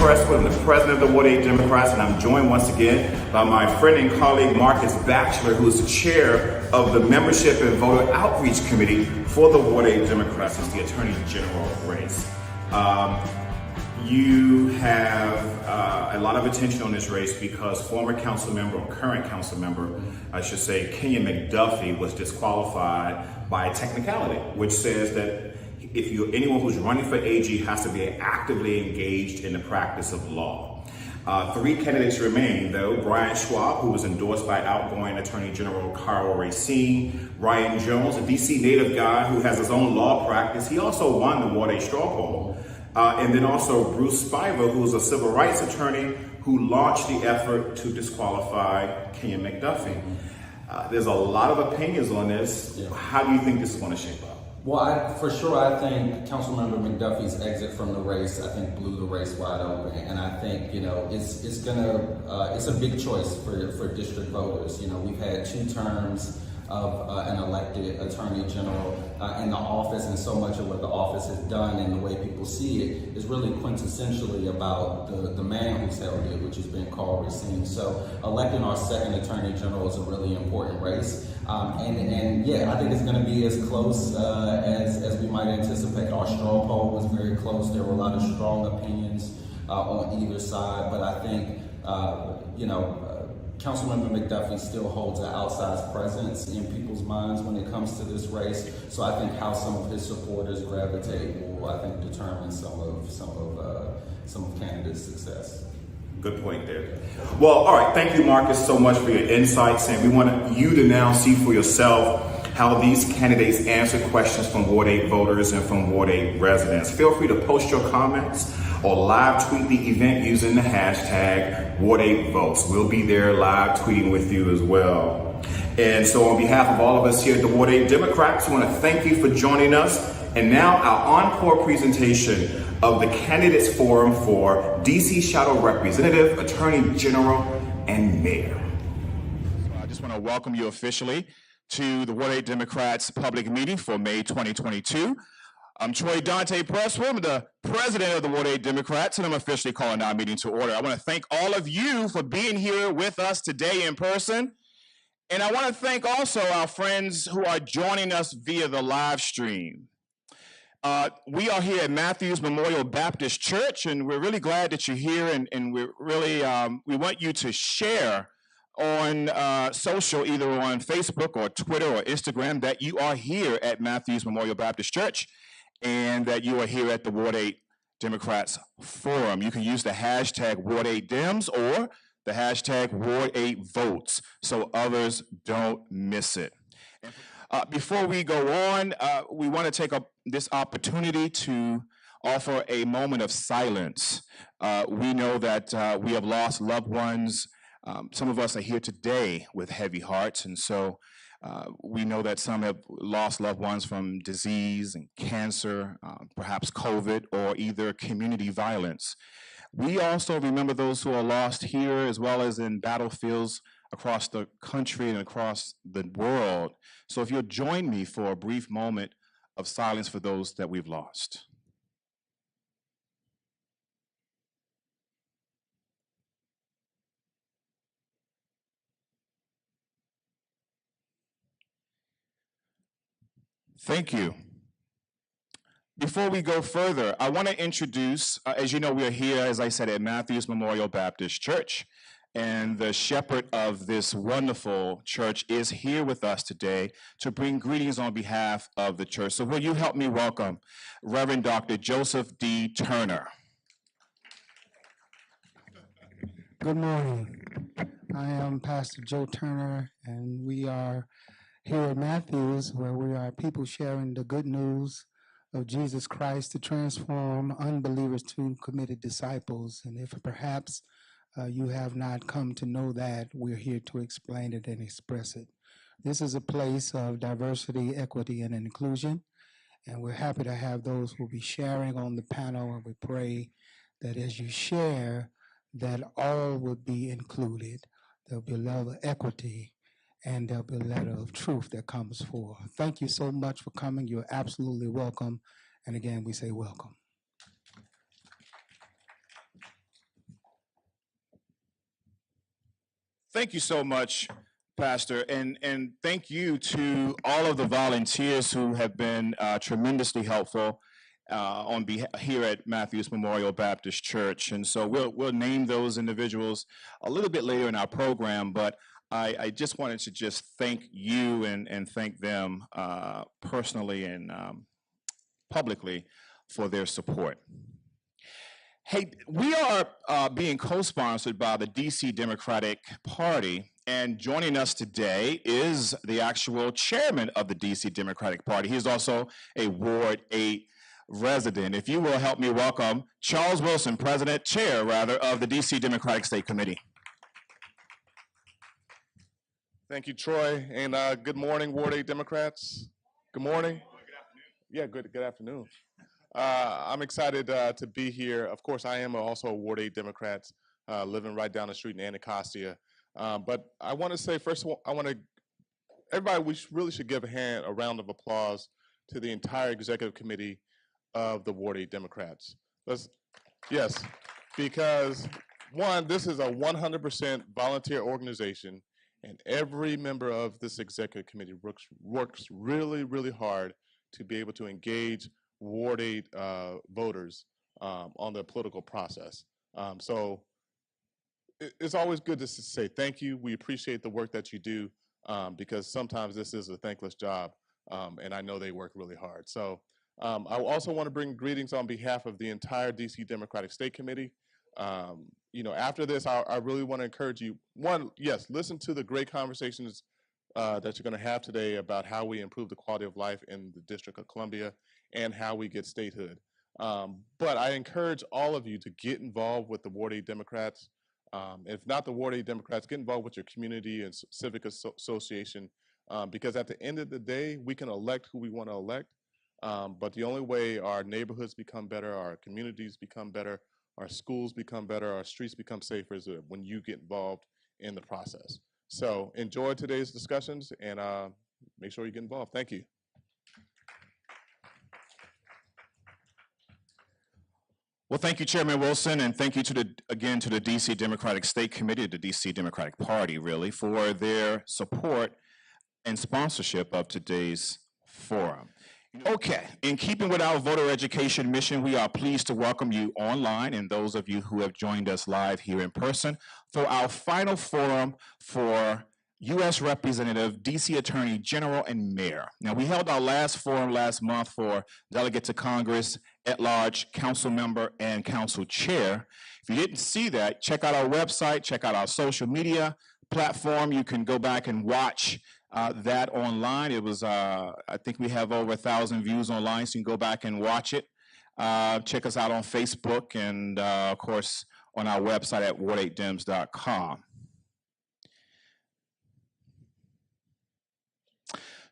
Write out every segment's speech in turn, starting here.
Presswood. I'm the president of the Ward 8 Democrats, and I'm joined once again by my friend and colleague Marcus Batchelor, who is the chair of the Membership and Voter Outreach Committee for the Ward 8 Democrats. It's the Attorney General race. You have a lot of attention on this race because former council member, or current council member, I should say, Kenya McDuffie was disqualified by a technicality, which says that anyone who's running for AG has to be actively engaged in the practice of law. 3 candidates remain, though. Brian Schwab, who was endorsed by outgoing Attorney General Carl Racine. Ryan Jones, a DC native guy who has his own law practice. He also won the Ward 8 straw poll. And then also Bruce Spiver, who is a civil rights attorney who launched the effort to disqualify Kenya McDuffie. There's a lot of opinions on this. Yeah. How do you think this is going to shape up? Well, for sure, I think Councilmember McDuffie's exit from the race, I think, blew the race wide open. And I think, it's a big choice for district voters. We've had 2 terms of an elected attorney general in the office, and so much of what the office has done and the way people see it is really quintessentially about the man who's held it, which has been Carl Racine. So electing our second attorney general is a really important race. And yeah, I think it's going to be as close as we might anticipate. Our straw poll was very close. There were a lot of strong opinions on either side, but I think, Councilmember McDuffie still holds an outsized presence in people's minds when it comes to this race. So I think how some of his supporters gravitate will, I think, determine some of candidates' success. Good point there. Well, all right. Thank you, Marcus, so much for your insights. And we want you to now see for yourself how these candidates answer questions from Ward 8 voters and from Ward 8 residents. Feel free to post your comments or live tweet the event using the hashtag Ward 8 Votes. We'll be there live tweeting with you as well. And so on behalf of all of us here at the Ward 8 Democrats, we want to thank you for joining us. And now our encore presentation of the Candidates Forum for DC Shadow Representative, Attorney General, and Mayor. I just want to welcome you officially to the Ward 8 Democrats public meeting for May 2022. I'm Troy Dante Presswood. I'm the president of the Ward 8 Democrats, and I'm officially calling our meeting to order. I want to thank all of you for being here with us today in person. And I want to thank also our friends who are joining us via the live stream. We are here at Matthews Memorial Baptist Church, and we're really glad that you're here, and we're really, we want you to share on social, either on Facebook or Twitter or Instagram, that you are here at Matthews Memorial Baptist Church and that you are here at the Ward 8 Democrats Forum. You can use the hashtag Ward 8 Dems or the hashtag Ward 8 Votes so others don't miss it. Before we go on, we want to take up this opportunity to offer a moment of silence. We know that we have lost loved ones. Some of us are here today with heavy hearts, and so we know that some have lost loved ones from disease and cancer, perhaps COVID, or either community violence. We also remember those who are lost here as well as in battlefields across the country and across the world. So if you'll join me for a brief moment of silence for those that we've lost. Thank you. Before we go further, I want to introduce, as you know, we are here, as I said, at Matthews Memorial Baptist Church, and the shepherd of this wonderful church is here with us today to bring greetings on behalf of the church. So will you help me welcome Reverend Dr. Joseph D. Turner. Good morning. I am Pastor Joe Turner, and we are here at Matthews, where we are people sharing the good news of Jesus Christ to transform unbelievers to committed disciples. And if perhaps you have not come to know that, we're here to explain it and express it. This is a place of diversity, equity, and inclusion, and we're happy to have those who will be sharing on the panel, and we pray that as you share, that all will be included. There'll be a level of equity, and there'll be a letter of truth that comes forth. Thank you so much for coming. You're absolutely welcome. And again, we say welcome. Thank you so much, Pastor, and thank you to all of the volunteers who have been tremendously helpful here at Matthews Memorial Baptist Church. And so we'll name those individuals a little bit later in our program, but I just wanted to just thank you and thank them personally and publicly for their support. Hey, we are being co-sponsored by the DC Democratic Party, and joining us today is the actual chairman of the DC Democratic Party. He is also a Ward 8 resident. If you will help me welcome Charles Wilson, chair of the DC Democratic State Committee. Thank you, Troy, and good morning, Ward 8 Democrats. Good morning. Good afternoon. Good afternoon. I'm excited to be here. Of course, I am also a Ward 8 Democrat, living right down the street in Anacostia. But I want to say, first of all, everybody, we really should give a round of applause to the entire executive committee of the Ward 8 Democrats. Yes, because one, this is a 100% volunteer organization, and every member of this executive committee works really, really hard to be able to engage Ward 8 voters on the political process. So it's always good to say thank you. We appreciate the work that you do because sometimes this is a thankless job, and I know they work really hard. So I also want to bring greetings on behalf of the entire DC Democratic State Committee. After this, I really want to encourage you. One, yes, listen to the great conversations that you're going to have today about how we improve the quality of life in the District of Columbia and how we get statehood. But I encourage all of you to get involved with the Ward 8 Democrats. If not the Ward 8 Democrats, get involved with your community and civic association because at the end of the day, we can elect who we want to elect. But the only way our neighborhoods become better, our communities become better, our schools become better, our streets become safer is when you get involved in the process. So enjoy today's discussions and make sure you get involved. Thank you. Well, thank you, Chairman Wilson, and thank you again to the DC Democratic State Committee, the DC Democratic Party, really, for their support and sponsorship of today's forum. Okay, in keeping with our voter education mission, we are pleased to welcome you online and those of you who have joined us live here in person for our final forum for U.S. Representative, D.C. Attorney General, and Mayor. Now, we held our last forum last month for Delegate to Congress, at-large council member, and council chair. If you didn't see that, check out our website, check out our social media platform. You can go back and watch that online. It was, I think we have over 1,000 views online, so you can go back and watch it. Check us out on Facebook and, of course, on our website at ward8dems.com.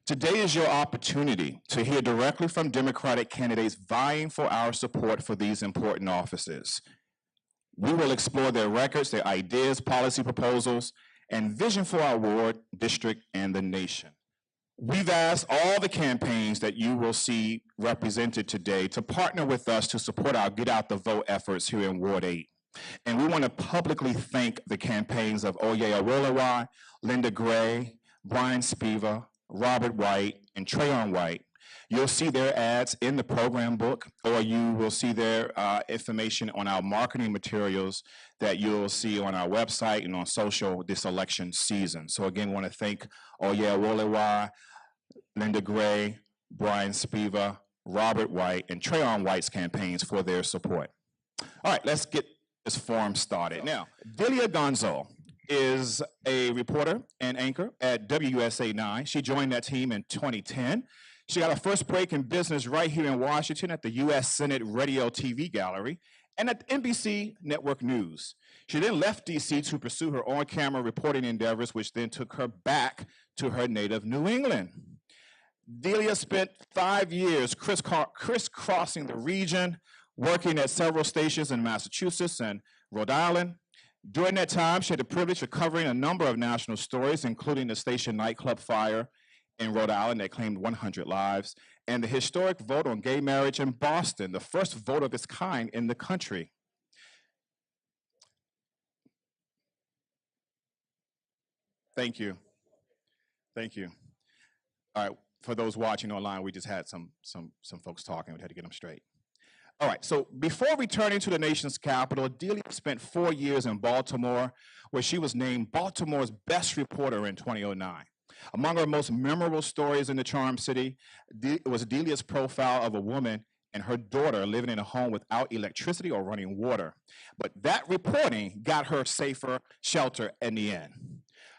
Today is your opportunity to hear directly from Democratic candidates vying for our support for these important offices. We will explore their records, their ideas, policy proposals, and vision for our ward, district, and the nation. We've asked all the campaigns that you will see represented today to partner with us to support our Get Out the Vote efforts here in Ward 8. And we want to publicly thank the campaigns of Oye Awolowo, Linda Gray, Brian Spiva, Robert White, and Trayon White. You'll see their ads in the program book, or you will see their information on our marketing materials that you'll see on our website and on social this election season. So again, I want to thank Oye Awolowo, Linda Gray, Brian Spiva, Robert White, and Trayon White's campaigns for their support. All right, let's get this forum started. Now, Delia Gonçalves is a reporter and anchor at WUSA 9. She joined that team in 2010. She got her first break in business right here in Washington at the U.S. Senate Radio TV Gallery and at NBC Network News. She then left D.C. to pursue her on-camera reporting endeavors, which then took her back to her native New England. Delia spent 5 years crisscrossing the region, working at several stations in Massachusetts and Rhode Island. During that time, she had the privilege of covering a number of national stories, including the station nightclub fire in Rhode Island that claimed 100 lives, and the historic vote on gay marriage in Boston, the first vote of its kind in the country. Thank you. Thank you. All right, for those watching online, we just had some folks talking. We had to get them straight. All right, so before returning to the nation's capital, Delia spent 4 years in Baltimore, where she was named Baltimore's best reporter in 2009. Among her most memorable stories in the Charm City was Delia's profile of a woman and her daughter living in a home without electricity or running water. But that reporting got her safer shelter in the end.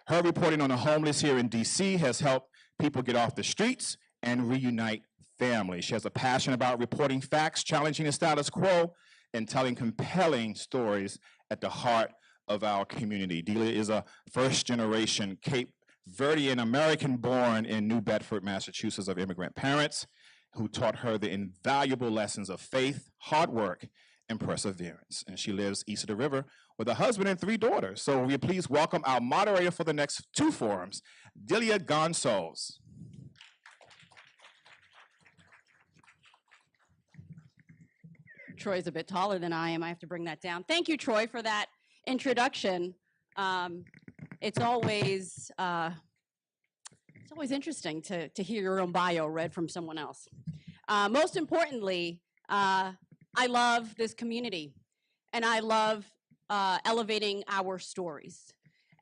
Her reporting on the homeless here in DC has helped people get off the streets and reunite families. She has a passion about reporting facts, challenging the status quo, and telling compelling stories at the heart of our community. Delia is a first-generation Cape Verdean American born in New Bedford, Massachusetts, of immigrant parents who taught her the invaluable lessons of faith, hard work, and perseverance. And she lives east of the river with a husband and 3 daughters. So will you please welcome our moderator for the next 2 forums, Delia Gonçalves. Troy's a bit taller than I am. I have to bring that down. Thank you, Troy, for that introduction. It's always interesting to hear your own bio read from someone else. Most importantly, I love this community, and I love elevating our stories.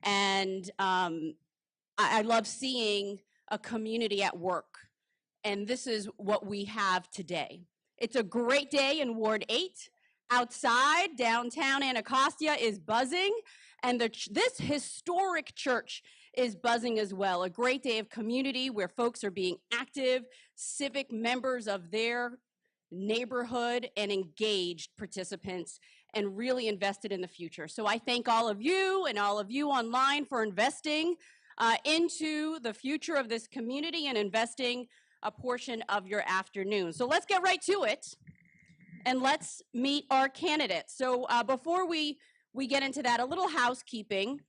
And I love seeing a community at work, and this is what we have today. It's a great day in Ward 8. Outside, downtown Anacostia is buzzing, and this historic church is buzzing as well. A great day of community where folks are being active, civic members of their neighborhood, and engaged participants, and really invested in the future. So I thank all of you and all of you online for investing into the future of this community and investing a portion of your afternoon. So let's get right to it, and let's meet our candidates. So before we get into that, a little housekeeping.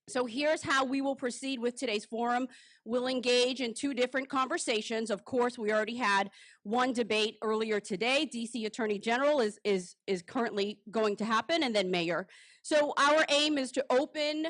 So here's how we will proceed with today's forum. We'll engage in 2 different conversations. Of course, we already had one debate earlier today. DC Attorney General is currently going to happen, and then Mayor. So our aim is to open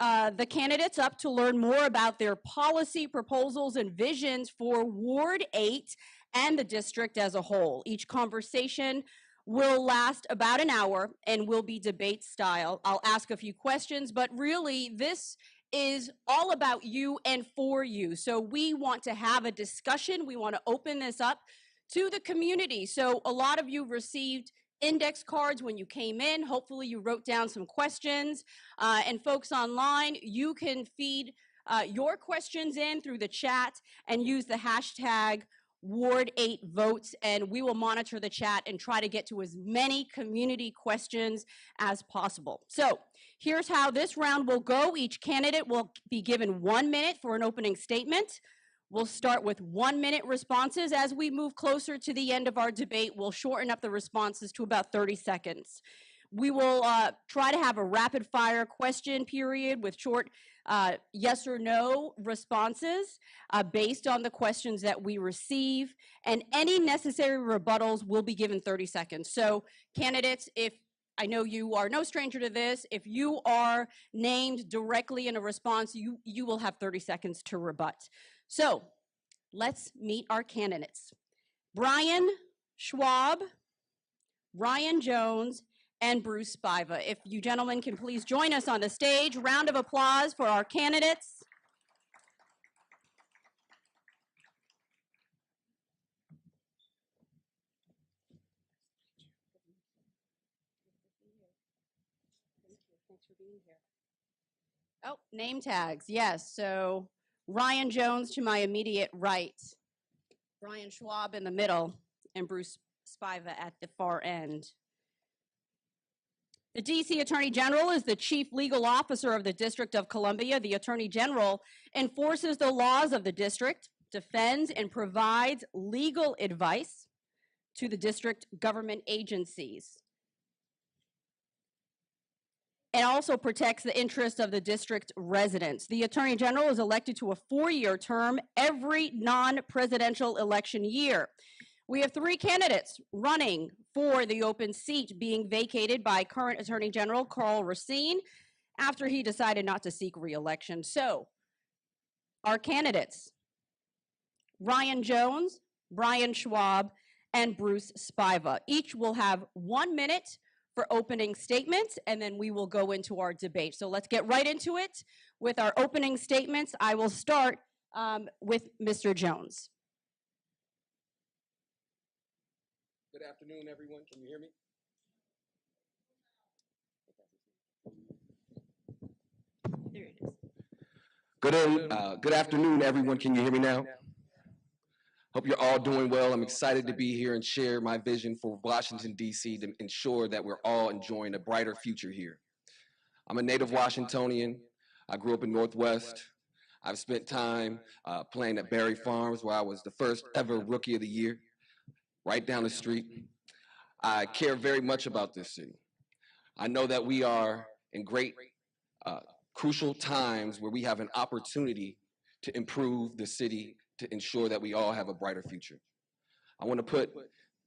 the candidates up to learn more about their policy proposals and visions for Ward 8 and the district as a whole. Each conversation will last about an hour and will be debate style. I'll ask a few questions, but really this is all about you and for you. So we want to have a discussion. We want to open this up to the community. So a lot of you received index cards when you came in. Hopefully you wrote down some questions. And folks online, you can feed your questions in through the chat and use the hashtag Ward 8 votes, and we will monitor the chat and try to get to as many community questions as possible. So here's how this round will go. Each candidate will be given 1 minute for an opening statement. We'll start with 1 minute responses. As we move closer to the end of our debate, we'll shorten up the responses to about 30 seconds. We will try to have a rapid fire question period with short yes or no responses based on the questions that we receive, and any necessary rebuttals will be given 30 seconds. So candidates, if I know you are no stranger to this, if you are named directly in a response, you will have 30 seconds to rebut. So let's meet our candidates. Brian Schwab, Ryan Jones, and Bruce Spiva. If you gentlemen can please join us on the stage. Round of applause for our candidates. Thanks for being here. Oh, name tags, yes. So Ryan Jones to my immediate right, Brian Schwab in the middle, and Bruce Spiva at the far end. The DC Attorney General is the chief legal officer of the District of Columbia. The Attorney General enforces the laws of the district, defends and provides legal advice to the district government agencies, and also protects the interests of the district residents. The Attorney General is elected to a 4-year term every non-presidential election year. We have 3 candidates running for the open seat being vacated by current Attorney General Karl Racine after he decided not to seek re-election. So, our candidates, Ryan Jones, Brian Schwab, and Bruce Spiva. Each will have 1 minute for opening statements, and then we will go into our debate. So let's get right into it with our opening statements. I will start with Mr. Jones. Good afternoon, everyone. Can you hear me? There it is. Good afternoon, everyone. Can you hear me now? Hope you're all doing well. I'm excited to be here and share my vision for Washington, D.C. to ensure that we're all enjoying a brighter future here. I'm a native Washingtonian. I grew up in Northwest. I've spent time playing at Berry Farms, where I was the first ever Rookie of the Year, right down the street. I care very much about this city. I know that we are in great, crucial times where we have an opportunity to improve the city to ensure that we all have a brighter future. I want to put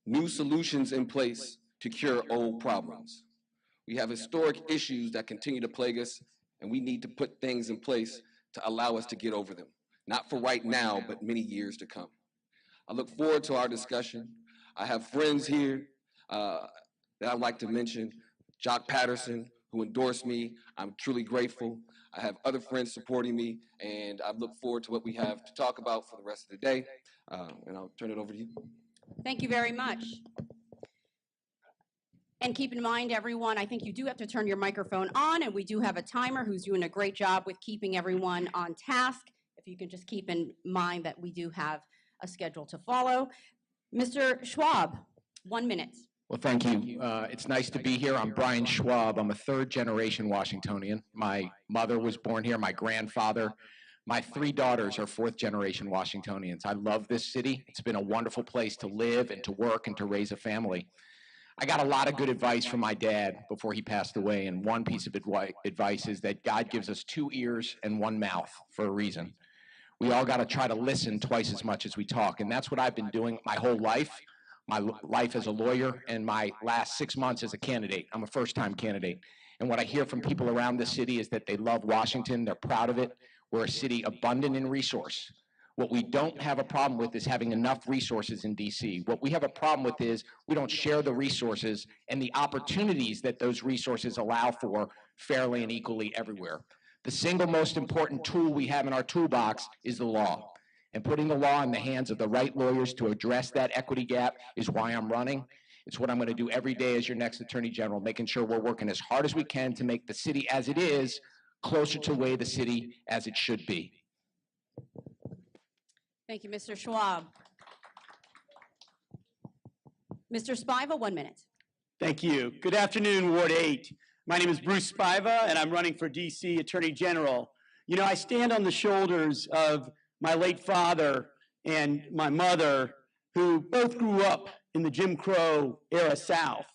new solutions in place to cure old problems. We have historic issues that continue to plague us, and we need to put things in place to allow us to get over them, not for right now, but many years to come. I look forward to our discussion. I have friends here that I'd like to mention. Jock Patterson, who endorsed me. I'm truly grateful. I have other friends supporting me, and I look forward to what we have to talk about for the rest of the day. And I'll turn it over to you. Thank you very much. And keep in mind, everyone, I think you do have to turn your microphone on, and we do have a timer who's doing a great job with keeping everyone on task. If you can just keep in mind that we do have a schedule to follow. Mr. Schwab, 1 minute. Well, thank you. It's nice to be here. I'm Brian Schwab. I'm a third-generation Washingtonian. My mother was born here, my grandfather. My 3 daughters are fourth-generation Washingtonians. I love this city. It's been a wonderful place to live and to work and to raise a family. I got a lot of good advice from my dad before he passed away, and one piece of advice is that God gives us 2 ears and 1 mouth for a reason. We all got to try to listen twice as much as we talk, and that's what I've been doing my whole life. My life as a lawyer and my last 6 months as a candidate. I'm a first-time candidate. And what I hear from people around the city is that they love Washington, they're proud of it. We're a city abundant in resource. What we don't have a problem with is having enough resources in DC. What we have a problem with is we don't share the resources and the opportunities that those resources allow for fairly and equally everywhere. The single most important tool we have in our toolbox is the law. And putting the law in the hands of the right lawyers to address that equity gap is why I'm running. It's what I'm going to do every day as your next Attorney General, making sure we're working as hard as we can to make the city as it is closer to the way the city as it should be. Thank you, Mr. Schwab. Mr. Spiva, 1 minute. Thank you. Good afternoon, Ward 8. My name is Bruce Spiva, and I'm running for DC Attorney General. You know, I stand on the shoulders of my late father and my mother, who both grew up in the Jim Crow era South.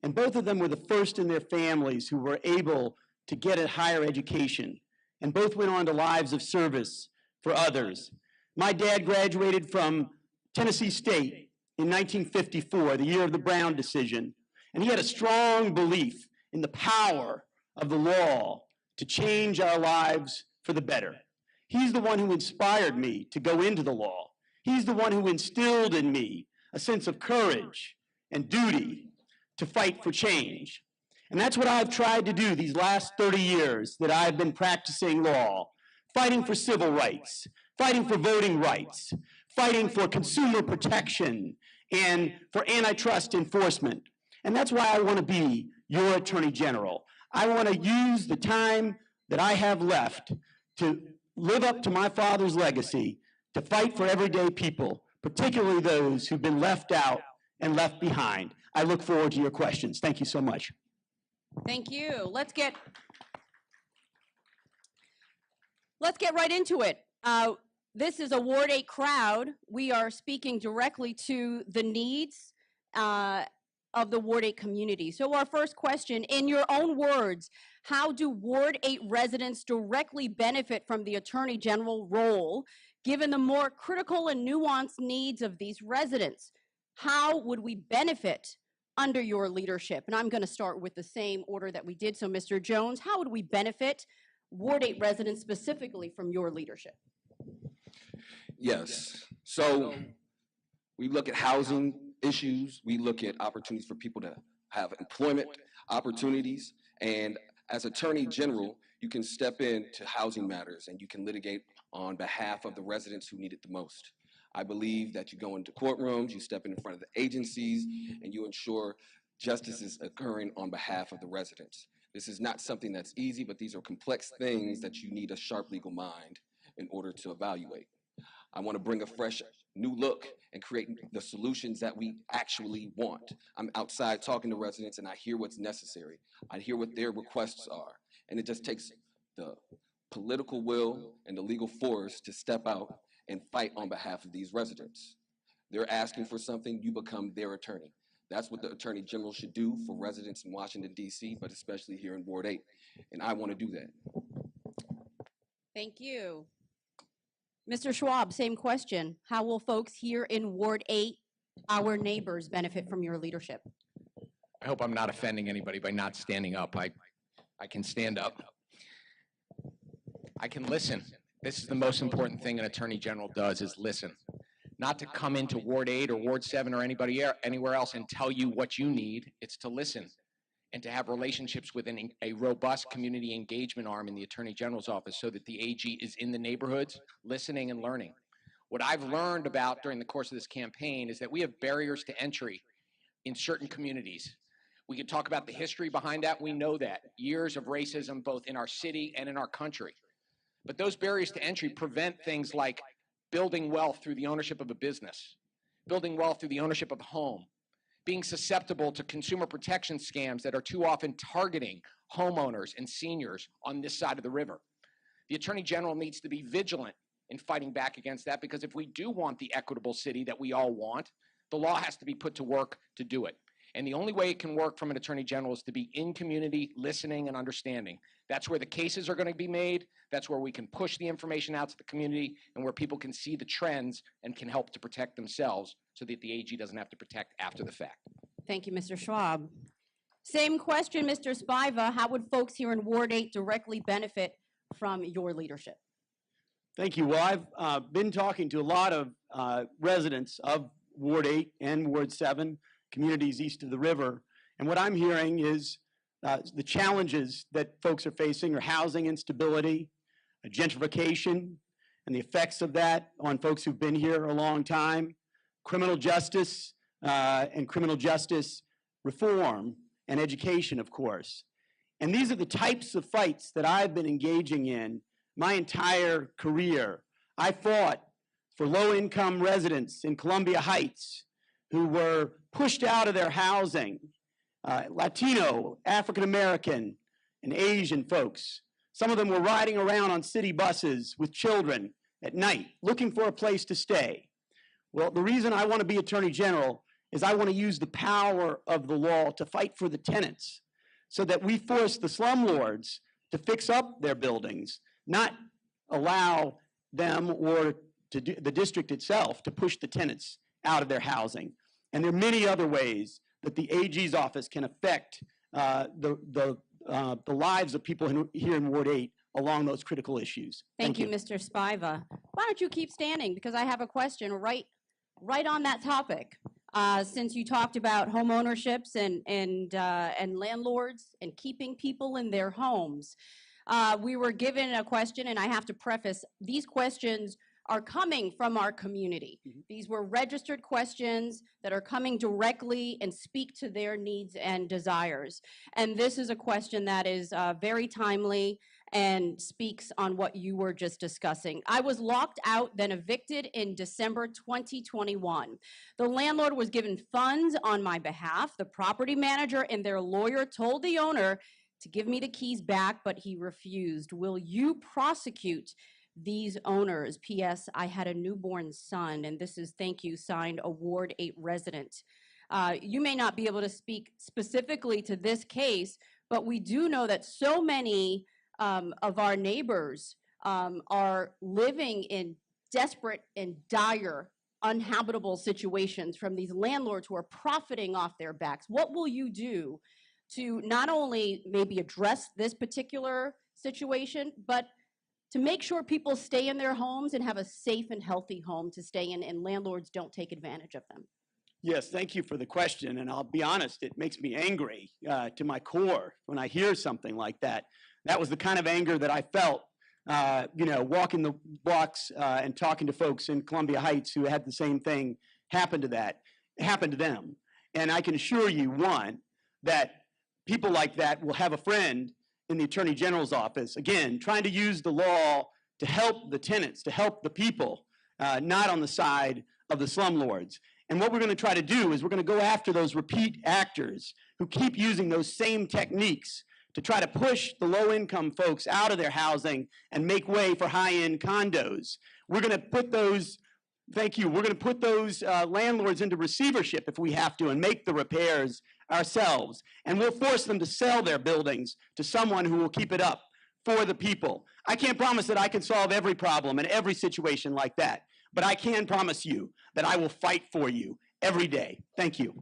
And both of them were the first in their families who were able to get a higher education. And both went on to lives of service for others. My dad graduated from Tennessee State in 1954, the year of the Brown decision. And he had a strong belief in the power of the law to change our lives for the better. He's the one who inspired me to go into the law. He's the one who instilled in me a sense of courage and duty to fight for change. And that's what I've tried to do these last 30 years that I've been practicing law, fighting for civil rights, fighting for voting rights, fighting for consumer protection and for antitrust enforcement. And that's why I want to be your Attorney General. I want to use the time that I have left to live up to my father's legacy, to fight for everyday people, particularly those who've been left out and left behind. I look forward to your questions. Thank you so much. Thank you. Let's get right into it. This is a Ward 8 crowd. We are speaking directly to the needs of the Ward 8 community. So our first question, in your own words, how do Ward 8 residents directly benefit from the Attorney General role, given the more critical and nuanced needs of these residents? How would we benefit under your leadership, and I'm going to start with the same order that we did. So, Mr. Jones, how would we benefit Ward 8 residents specifically from your leadership? Yes. So we look at housing issues, we look at opportunities for people to have employment opportunities, and as Attorney General, you can step into housing matters and you can litigate on behalf of the residents who need it the most. I believe that you go into courtrooms, you step in front of the agencies, and you ensure justice is occurring on behalf of the residents. This is not something that's easy, but these are complex things that you need a sharp legal mind in order to evaluate. I want to bring a fresh new look and create the solutions that we actually want. I'm outside talking to residents and I hear what's necessary. I hear what their requests are. And it just takes the political will and the legal force to step out and fight on behalf of these residents. They're asking for something, you become their attorney. That's what the Attorney General should do for residents in Washington, D.C., but especially here in Ward 8. And I want to do that. Thank you. Mr. Schwab, same question. How will folks here in Ward 8, our neighbors, benefit from your leadership? I hope I'm not offending anybody by not standing up. I can stand up. I can listen. This is the most important thing an Attorney General does, is listen. Not to come into Ward 8 or Ward 7 or anywhere else and tell you what you need. It's to listen and to have relationships within a robust community engagement arm in the Attorney General's office so that the AG is in the neighborhoods, listening and learning. What I've learned about during the course of this campaign is that we have barriers to entry in certain communities. We could talk about the history behind that. We know that. Years of racism both in our city and in our country. But those barriers to entry prevent things like building wealth through the ownership of a business, building wealth through the ownership of a home, being susceptible to consumer protection scams that are too often targeting homeowners and seniors on this side of the river. The Attorney General needs to be vigilant in fighting back against that, because if we do want the equitable city that we all want, the law has to be put to work to do it. And the only way it can work from an Attorney General is to be in community, listening and understanding. That's where the cases are going to be made. That's where we can push the information out to the community and where people can see the trends and can help to protect themselves so that the AG doesn't have to protect after the fact. Thank you, Mr. Schwab. Same question, Mr. Spiva. How would folks here in Ward 8 directly benefit from your leadership? Thank you. Well, I've been talking to a lot of residents of Ward 8 and Ward 7, communities east of the river, and what I'm hearing is the challenges that folks are facing are housing instability, gentrification, and the effects of that on folks who've been here a long time, criminal justice and criminal justice reform, and education, of course. And these are the types of fights that I've been engaging in my entire career. I fought for low-income residents in Columbia Heights who were pushed out of their housing, Latino, African-American, and Asian folks. Some of them were riding around on city buses with children at night, looking for a place to stay. Well, the reason I want to be Attorney General is I want to use the power of the law to fight for the tenants so that we force the slumlords to fix up their buildings, not allow them or the district itself to push the tenants out of their housing. And there are many other ways that the AG's office can affect the lives of people here in Ward 8 along those critical issues. Thank you, Mr. Spiva. Why don't you keep standing? Because I have a question right on that topic. Since you talked about home ownerships and landlords and keeping people in their homes, we were given a question, and I have to preface, these questions are coming from our community. These were registered questions that are coming directly and speak to their needs and desires. And this is a question that is very timely and speaks on what you were just discussing. I was locked out, then evicted in December 2021. The landlord was given funds on my behalf. The property manager and their lawyer told the owner to give me the keys back, but he refused. Will you prosecute these owners? P.S. I had a newborn son, and this is thank you signed a Ward 8 resident. You may not be able to speak specifically to this case, but we do know that so many of our neighbors are living in desperate and dire unhabitable situations from these landlords who are profiting off their backs? What will you do to not only maybe address this particular situation, but to make sure people stay in their homes and have a safe and healthy home to stay in, and landlords don't take advantage of them? Yes, thank you for the question, and I'll be honest, it makes me angry to my core when I hear something like that. That was the kind of anger that I felt, walking the blocks and talking to folks in Columbia Heights who had the same thing happen to them. And I can assure you, one, that people like that will have a friend in the Attorney General's office, again, trying to use the law to help the tenants, to help the people, not on the side of the slumlords. And what we're going to try to do is we're going to go after those repeat actors who keep using those same techniques to try to push the low-income folks out of their housing and make way for high-end condos. We're going to put those, thank you, we're going to put those landlords into receivership if we have to and make the repairs ourselves. And we'll force them to sell their buildings to someone who will keep it up for the people. I can't promise that I can solve every problem in every situation like that, but I can promise you that I will fight for you every day. Thank you.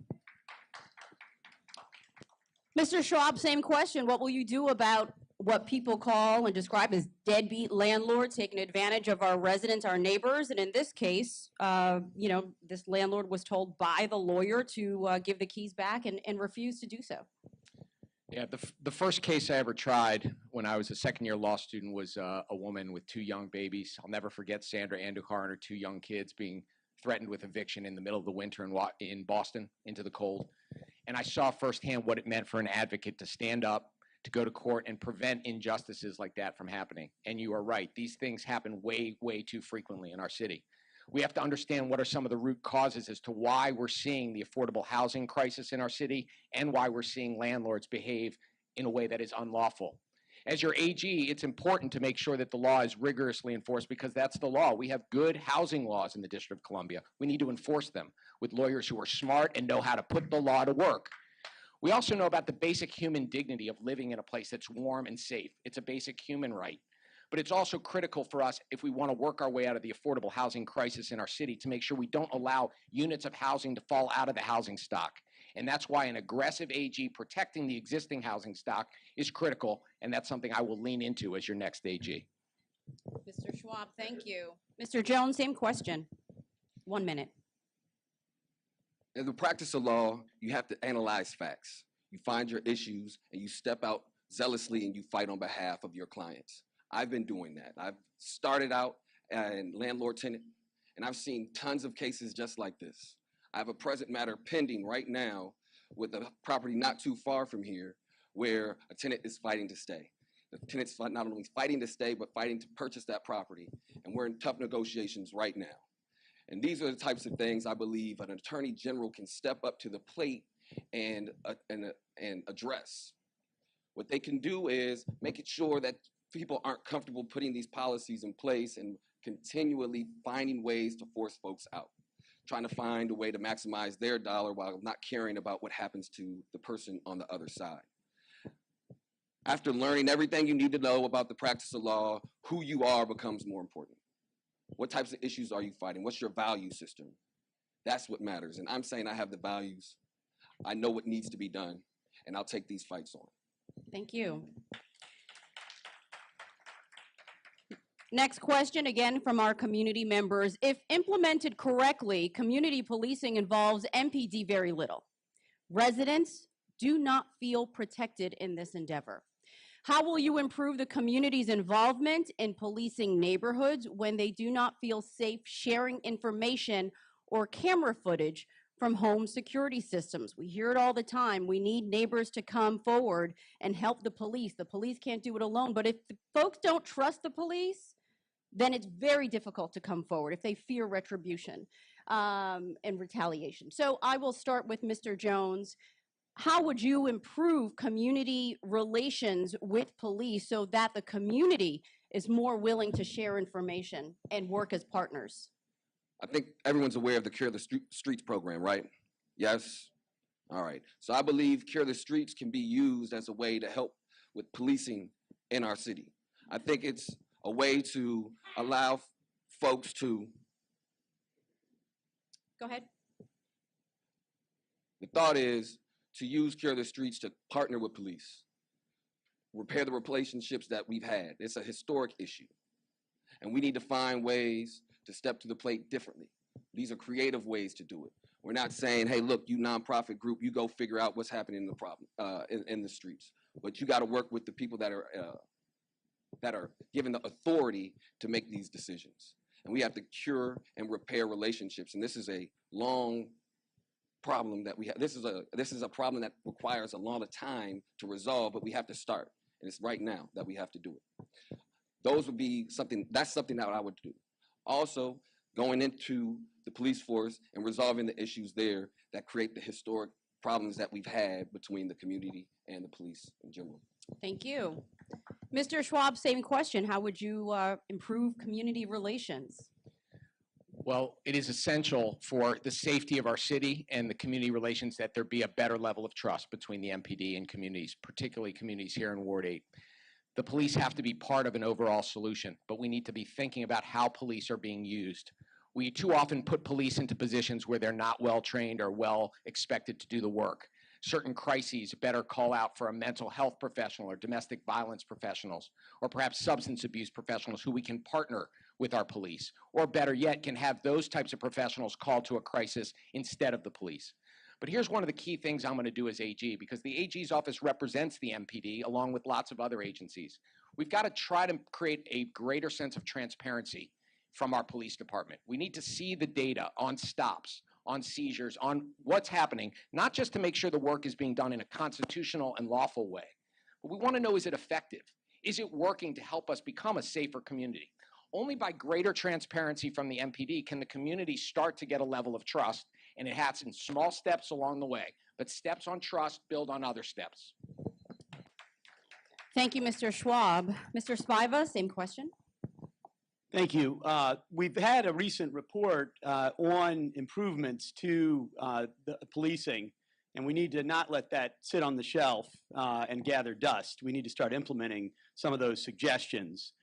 Mr. Schwab, same question. What will you do about what people call and describe as deadbeat landlords taking advantage of our residents, our neighbors? And in this case, this landlord was told by the lawyer to give the keys back and refused to do so. Yeah, the first case I ever tried when I was a second-year law student was a woman with 2 young babies. I'll never forget Sandra Andujar and her 2 young kids being threatened with eviction in the middle of the winter in Boston into the cold. And I saw firsthand what it meant for an advocate to stand up, to go to court and prevent injustices like that from happening. And you are right, these things happen way, way too frequently in our city. We have to understand what are some of the root causes as to why we're seeing the affordable housing crisis in our city and why we're seeing landlords behave in a way that is unlawful. As your AG, it's important to make sure that the law is rigorously enforced because that's the law. We have good housing laws in the District of Columbia. We need to enforce them with lawyers who are smart and know how to put the law to work. We also know about the basic human dignity of living in a place that's warm and safe. It's a basic human right. But it's also critical for us, if we want to work our way out of the affordable housing crisis in our city, to make sure we don't allow units of housing to fall out of the housing stock. And that's why an aggressive AG protecting the existing housing stock is critical, and that's something I will lean into as your next AG. Mr. Schwab, thank you. Mr. Jones, same question. 1 minute. In the practice of law, you have to analyze facts. You find your issues, and you step out zealously, and you fight on behalf of your clients. I've been doing that. I've started out in landlord-tenant, and I've seen tons of cases just like this. I have a present matter pending right now with a property not too far from here where a tenant is fighting to stay. The tenant's not only fighting to stay, but fighting to purchase that property, and we're in tough negotiations right now. And these are the types of things I believe an attorney general can step up to the plate and address. What they can do is make it sure that people aren't comfortable putting these policies in place and continually finding ways to force folks out, trying to find a way to maximize their dollar while not caring about what happens to the person on the other side. After learning everything you need to know about the practice of law, who you are becomes more important. What types of issues are you fighting? What's your value system? That's what matters. And I'm saying I have the values. I know what needs to be done, and I'll take these fights on. Thank you. Next question, again from our community members. If implemented correctly, community policing involves MPD very little. Residents do not feel protected in this endeavor. How will you improve the community's involvement in policing neighborhoods when they do not feel safe sharing information or camera footage from home security systems? We hear it all the time. We need neighbors to come forward and help the police. The police can't do it alone. But if the folks don't trust the police, then it's very difficult to come forward if they fear retribution and retaliation. So I will start with Mr. Jones. How would you improve community relations with police so that the community is more willing to share information and work as partners? I think everyone's aware of the Cure the Streets program, right? Yes? All right. So I believe Cure the Streets can be used as a way to help with policing in our city. I think it's a way to allow folks to Go ahead. The thought is to use Cure the Streets to partner with police, repair the relationships that we've had. It's a historic issue. And we need to find ways to step to the plate differently. These are creative ways to do it. We're not saying, hey, look, you nonprofit group, you go figure out what's happening in the problem in the streets. But you got to work with the people that are given the authority to make these decisions. And we have to cure and repair relationships. And this is a long problem that we have. This is a problem that requires a lot of time to resolve, but we have to start. And it's right now that we have to do it. Those would be something, that's something that I would do. Also, going into the police force and resolving the issues there that create the historic problems that we've had between the community and the police in general. Thank you. Mr. Schwab, same question. How would you improve community relations? Well, it is essential for the safety of our city and the community relations that there be a better level of trust between the MPD and communities, particularly communities here in Ward 8. The police have to be part of an overall solution, but we need to be thinking about how police are being used. We too often put police into positions where they're not well trained or well expected to do the work. Certain crises better call out for a mental health professional or domestic violence professionals, or perhaps substance abuse professionals who we can partner with our police, or better yet, can have those types of professionals called to a crisis instead of the police. But here's one of the key things I'm going to do as AG, because the AG's office represents the MPD along with lots of other agencies. We've got to try to create a greater sense of transparency from our police department. We need to see the data on stops, on seizures, on what's happening, not just to make sure the work is being done in a constitutional and lawful way, but we want to know, is it effective? Is it working to help us become a safer community? Only by greater transparency from the MPD can the community start to get a level of trust, and it happens in small steps along the way, but steps on trust build on other steps. Thank you, Mr. Schwab. Mr. Spiva, same question. Thank you. We've had a recent report on improvements to the policing, and we need to not let that sit on the shelf and gather dust. We need to start implementing some of those suggestions.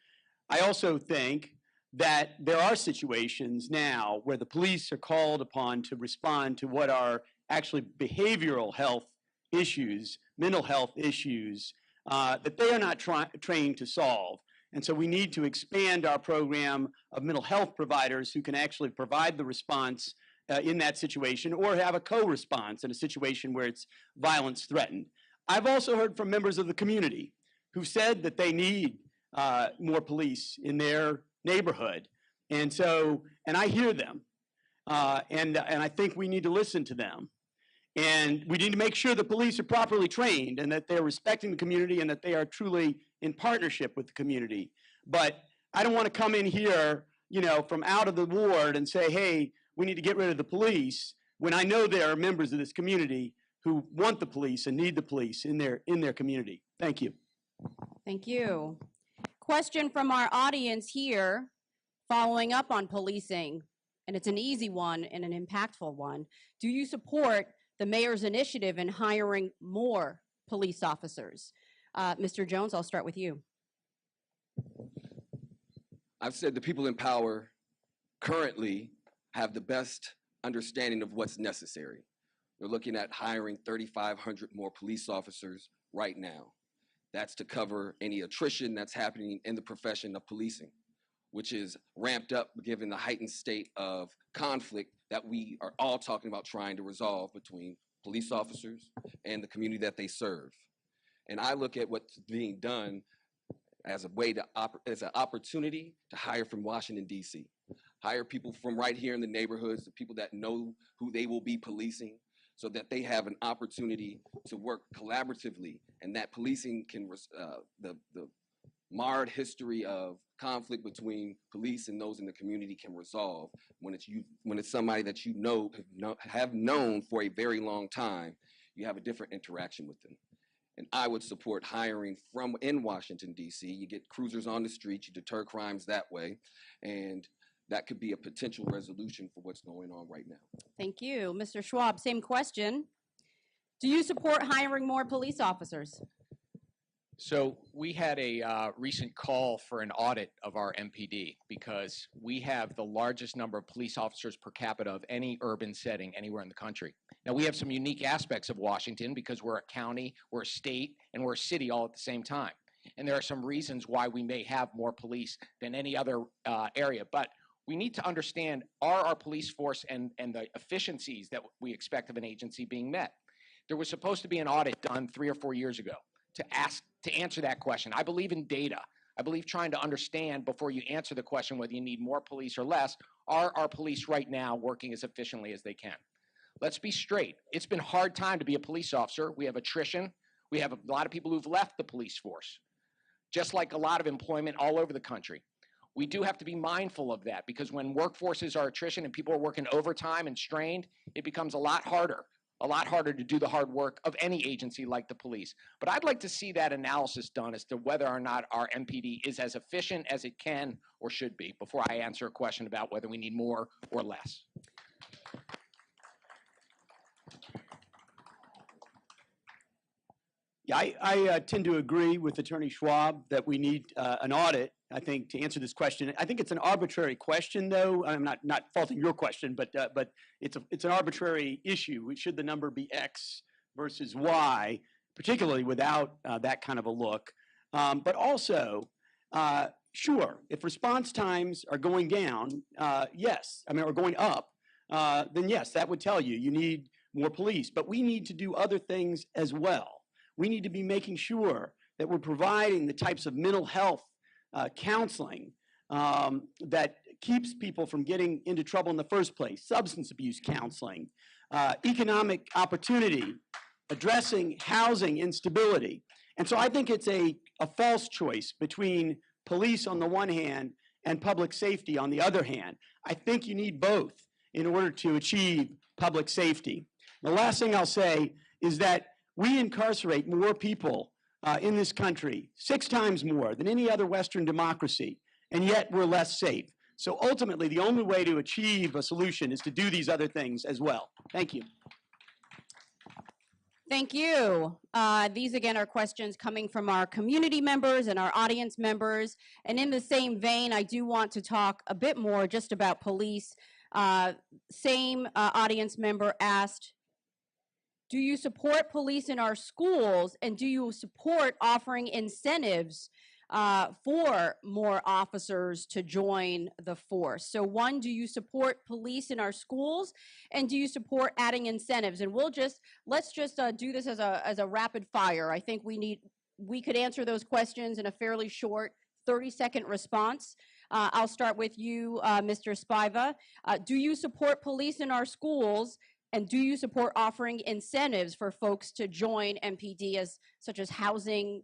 I also think that there are situations now where the police are called upon to respond to what are actually behavioral health issues, mental health issues, that they are not trained to solve. And so we need to expand our program of mental health providers who can actually provide the response in that situation, or have a co-response in a situation where it's violence threatened. I've also heard from members of the community who said that they need more police in their neighborhood. And I hear them. And I think we need to listen to them. And we need to make sure the police are properly trained and that they're respecting the community and that they are truly in partnership with the community. But I don't want to come in here, from out of the ward and say, hey, we need to get rid of the police, when I know there are members of this community who want the police and need the police in their community. Thank you. Thank you. Question from our audience here, following up on policing, and it's an easy one and an impactful one. Do you support the mayor's initiative in hiring more police officers? Mr. Jones, I'll start with you. I've said the people in power currently have the best understanding of what's necessary. We're looking at hiring 3,500 more police officers right now. That's to cover any attrition that's happening in the profession of policing, which is ramped up given the heightened state of conflict that we are all talking about trying to resolve between police officers and the community that they serve. And I look at what's being done as a way to as an opportunity to hire from Washington, D.C. Hire people from right here in the neighborhoods, the people that know who they will be policing, so that they have an opportunity to work collaboratively, and that policing can, the marred history of conflict between police and those in the community can resolve when it's somebody that have known for a very long time. You have a different interaction with them. And I would support hiring from in Washington, D.C. You get cruisers on the street, you deter crimes that way, and that could be a potential resolution for what's going on right now. Thank you. Mr. Schwab, same question. Do you support hiring more police officers? So we had a recent call for an audit of our MPD because we have the largest number of police officers per capita of any urban setting anywhere in the country. Now, we have some unique aspects of Washington because we're a county, we're a state, and we're a city all at the same time. And there are some reasons why we may have more police than any other area. But we need to understand, are our police force and the efficiencies that we expect of an agency being met? There was supposed to be an audit done 3 or 4 years ago to answer that question. I believe in data. I believe trying to understand before you answer the question whether you need more police or less, are our police right now working as efficiently as they can? Let's be straight. It's been a hard time to be a police officer. We have attrition. We have a lot of people who've left the police force, just like a lot of employment all over the country. We do have to be mindful of that because when workforces are attrition and people are working overtime and strained, it becomes a lot harder to do the hard work of any agency like the police. But I'd like to see that analysis done as to whether or not our MPD is as efficient as it can or should be before I answer a question about whether we need more or less. Yeah, I tend to agree with Attorney Schwab that we need an audit, I think, to answer this question. I think it's an arbitrary question, though. I'm not faulting your question, but it's an arbitrary issue. Should the number be X versus Y, particularly without that kind of a look? But also, sure, if response times are going down, yes, or going up, then yes, that would tell you need more police. But we need to do other things as well. We need to be making sure that we're providing the types of mental health counseling that keeps people from getting into trouble in the first place, substance abuse counseling, economic opportunity, addressing housing instability. And so I think it's a false choice between police on the one hand and public safety on the other hand. I think you need both in order to achieve public safety. The last thing I'll say is that we incarcerate more people in this country, 6 times more than any other Western democracy, and yet we're less safe. So ultimately, the only way to achieve a solution is to do these other things as well. Thank you. Thank you. These, again, are questions coming from our community members and our audience members. And in the same vein, I do want to talk a bit more just about police. Same audience member asked, do you support police in our schools, and do you support offering incentives for more officers to join the force? So 1, do you support police in our schools, and do you support adding incentives? And let's just do this as a rapid fire. I think we could answer those questions in a fairly short 30-second response. I'll start with you, Mr. Spiva. Do you support police in our schools? And do you support offering incentives for folks to join MPD, such as housing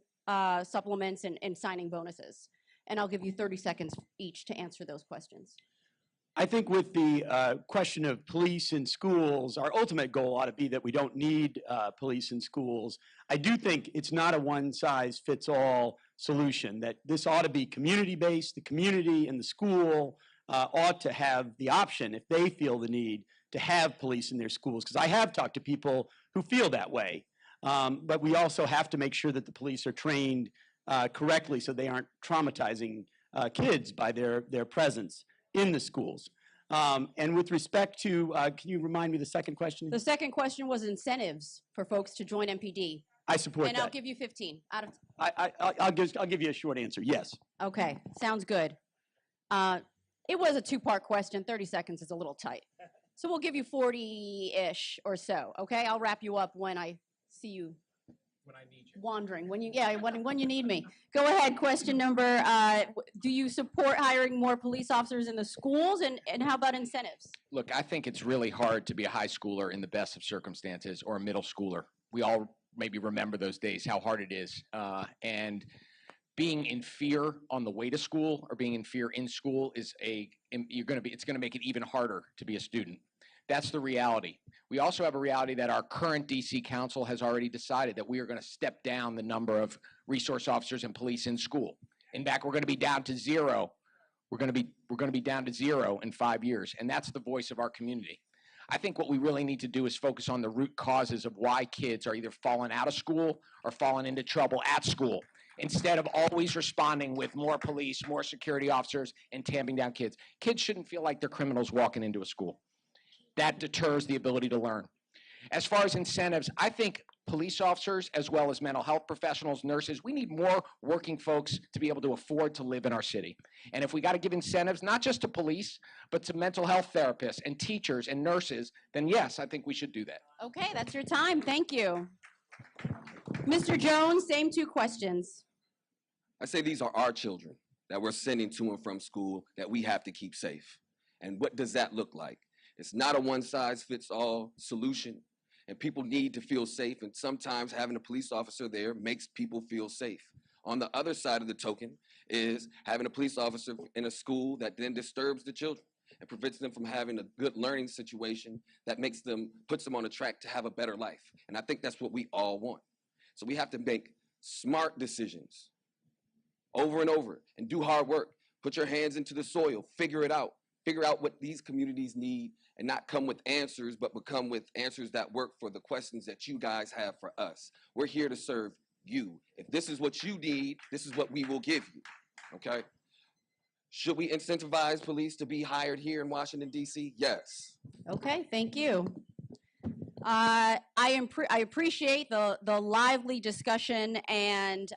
supplements and signing bonuses? And I'll give you 30 seconds each to answer those questions. I think with the question of police in schools, our ultimate goal ought to be that we don't need police in schools. I do think it's not a one-size-fits-all solution, that this ought to be community-based. The community and the school ought to have the option, if they feel the need, to have police in their schools, because I have talked to people who feel that way. But we also have to make sure that the police are trained correctly so they aren't traumatizing kids by their presence in the schools. And with respect to, can you remind me the second question? The second question was incentives for folks to join MPD. I support and that. I'll give you 15 out of. I'll give you a short answer. Yes. Okay, sounds good. It was a 2-part question. 30 seconds is a little tight. So we'll give you 40-ish or so, okay? I'll wrap you up when I see you When I need you. wandering, when you need me. Go ahead, question number, do you support hiring more police officers in the schools, and how about incentives? Look, I think it's really hard to be a high schooler in the best of circumstances or a middle schooler. We all maybe remember those days, how hard it is. And being in fear on the way to school or being in fear in school is it's going to make it even harder to be a student. That's the reality. We also have a reality that our current DC Council has already decided that we are going to step down the number of resource officers and police in school. In fact, we're going to be down to 0. We're going to be down to 0 in 5 years, and that's the voice of our community. I think what we really need to do is focus on the root causes of why kids are either falling out of school or falling into trouble at school. instead of always responding with more police, more security officers, and tamping down kids. Kids shouldn't feel like they're criminals walking into a school. That deters the ability to learn. As far as incentives, I think police officers, as well as mental health professionals, nurses, we need more working folks to be able to afford to live in our city. And if we got to give incentives, not just to police, but to mental health therapists and teachers and nurses, then yes, I think we should do that. Okay, that's your time. Thank you. Mr. Jones, same two questions. I say these are our children that we're sending to and from school that we have to keep safe. And what does that look like? It's not a one-size-fits-all solution, and people need to feel safe, and sometimes having a police officer there makes people feel safe. On the other side of the token is having a police officer in a school that then disturbs the children and prevents them from having a good learning situation that puts them on a track to have a better life. And I think that's what we all want. So we have to make smart decisions over and over and do hard work. Put your hands into the soil, figure it out. Figure out what these communities need and not come with answers, but come with answers that work for the questions that you guys have for us. We're here to serve you. If this is what you need, this is what we will give you, okay? Should we incentivize police to be hired here in Washington, D.C.? Yes. Okay, thank you. I appreciate the lively discussion, and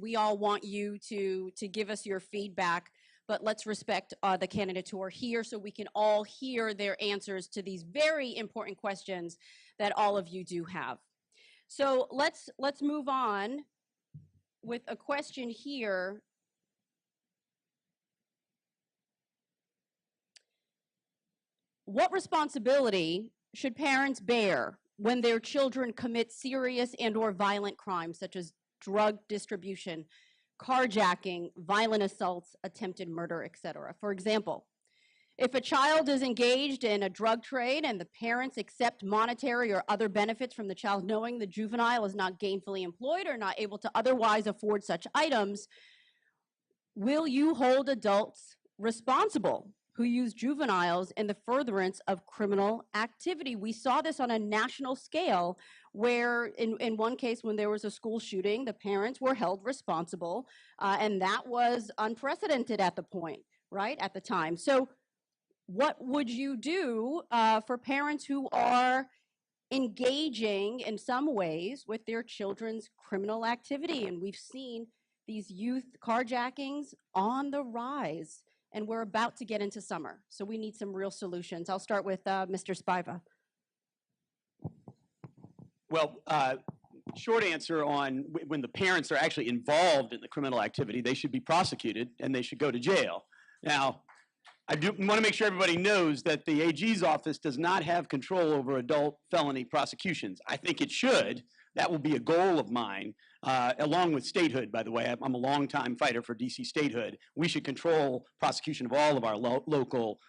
we all want you to give us your feedback. But let's respect the candidates who are here so we can all hear their answers to these very important questions that all of you do have. So let's move on with a question here. What responsibility should parents bear when their children commit serious and/or violent crimes such as drug distribution, carjacking, violent assaults, attempted murder, etc.? For example, if a child is engaged in a drug trade and the parents accept monetary or other benefits from the child knowing the juvenile is not gainfully employed or not able to otherwise afford such items, will you hold adults responsible who use juveniles in the furtherance of criminal activity? We saw this on a national scale where in one case when there was a school shooting, the parents were held responsible, and that was unprecedented at the point, right, at the time. So what would you do for parents who are engaging in some ways with their children's criminal activity? And we've seen these youth carjackings on the rise, and we're about to get into summer, so we need some real solutions. I'll start with Mr. Spiva. Well, short answer on when the parents are actually involved in the criminal activity, they should be prosecuted and they should go to jail. Now, I do want to make sure everybody knows that the AG's office does not have control over adult felony prosecutions. I think it should. That will be a goal of mine, along with statehood, by the way. I'm a longtime fighter for DC statehood. We should control prosecution of all of our local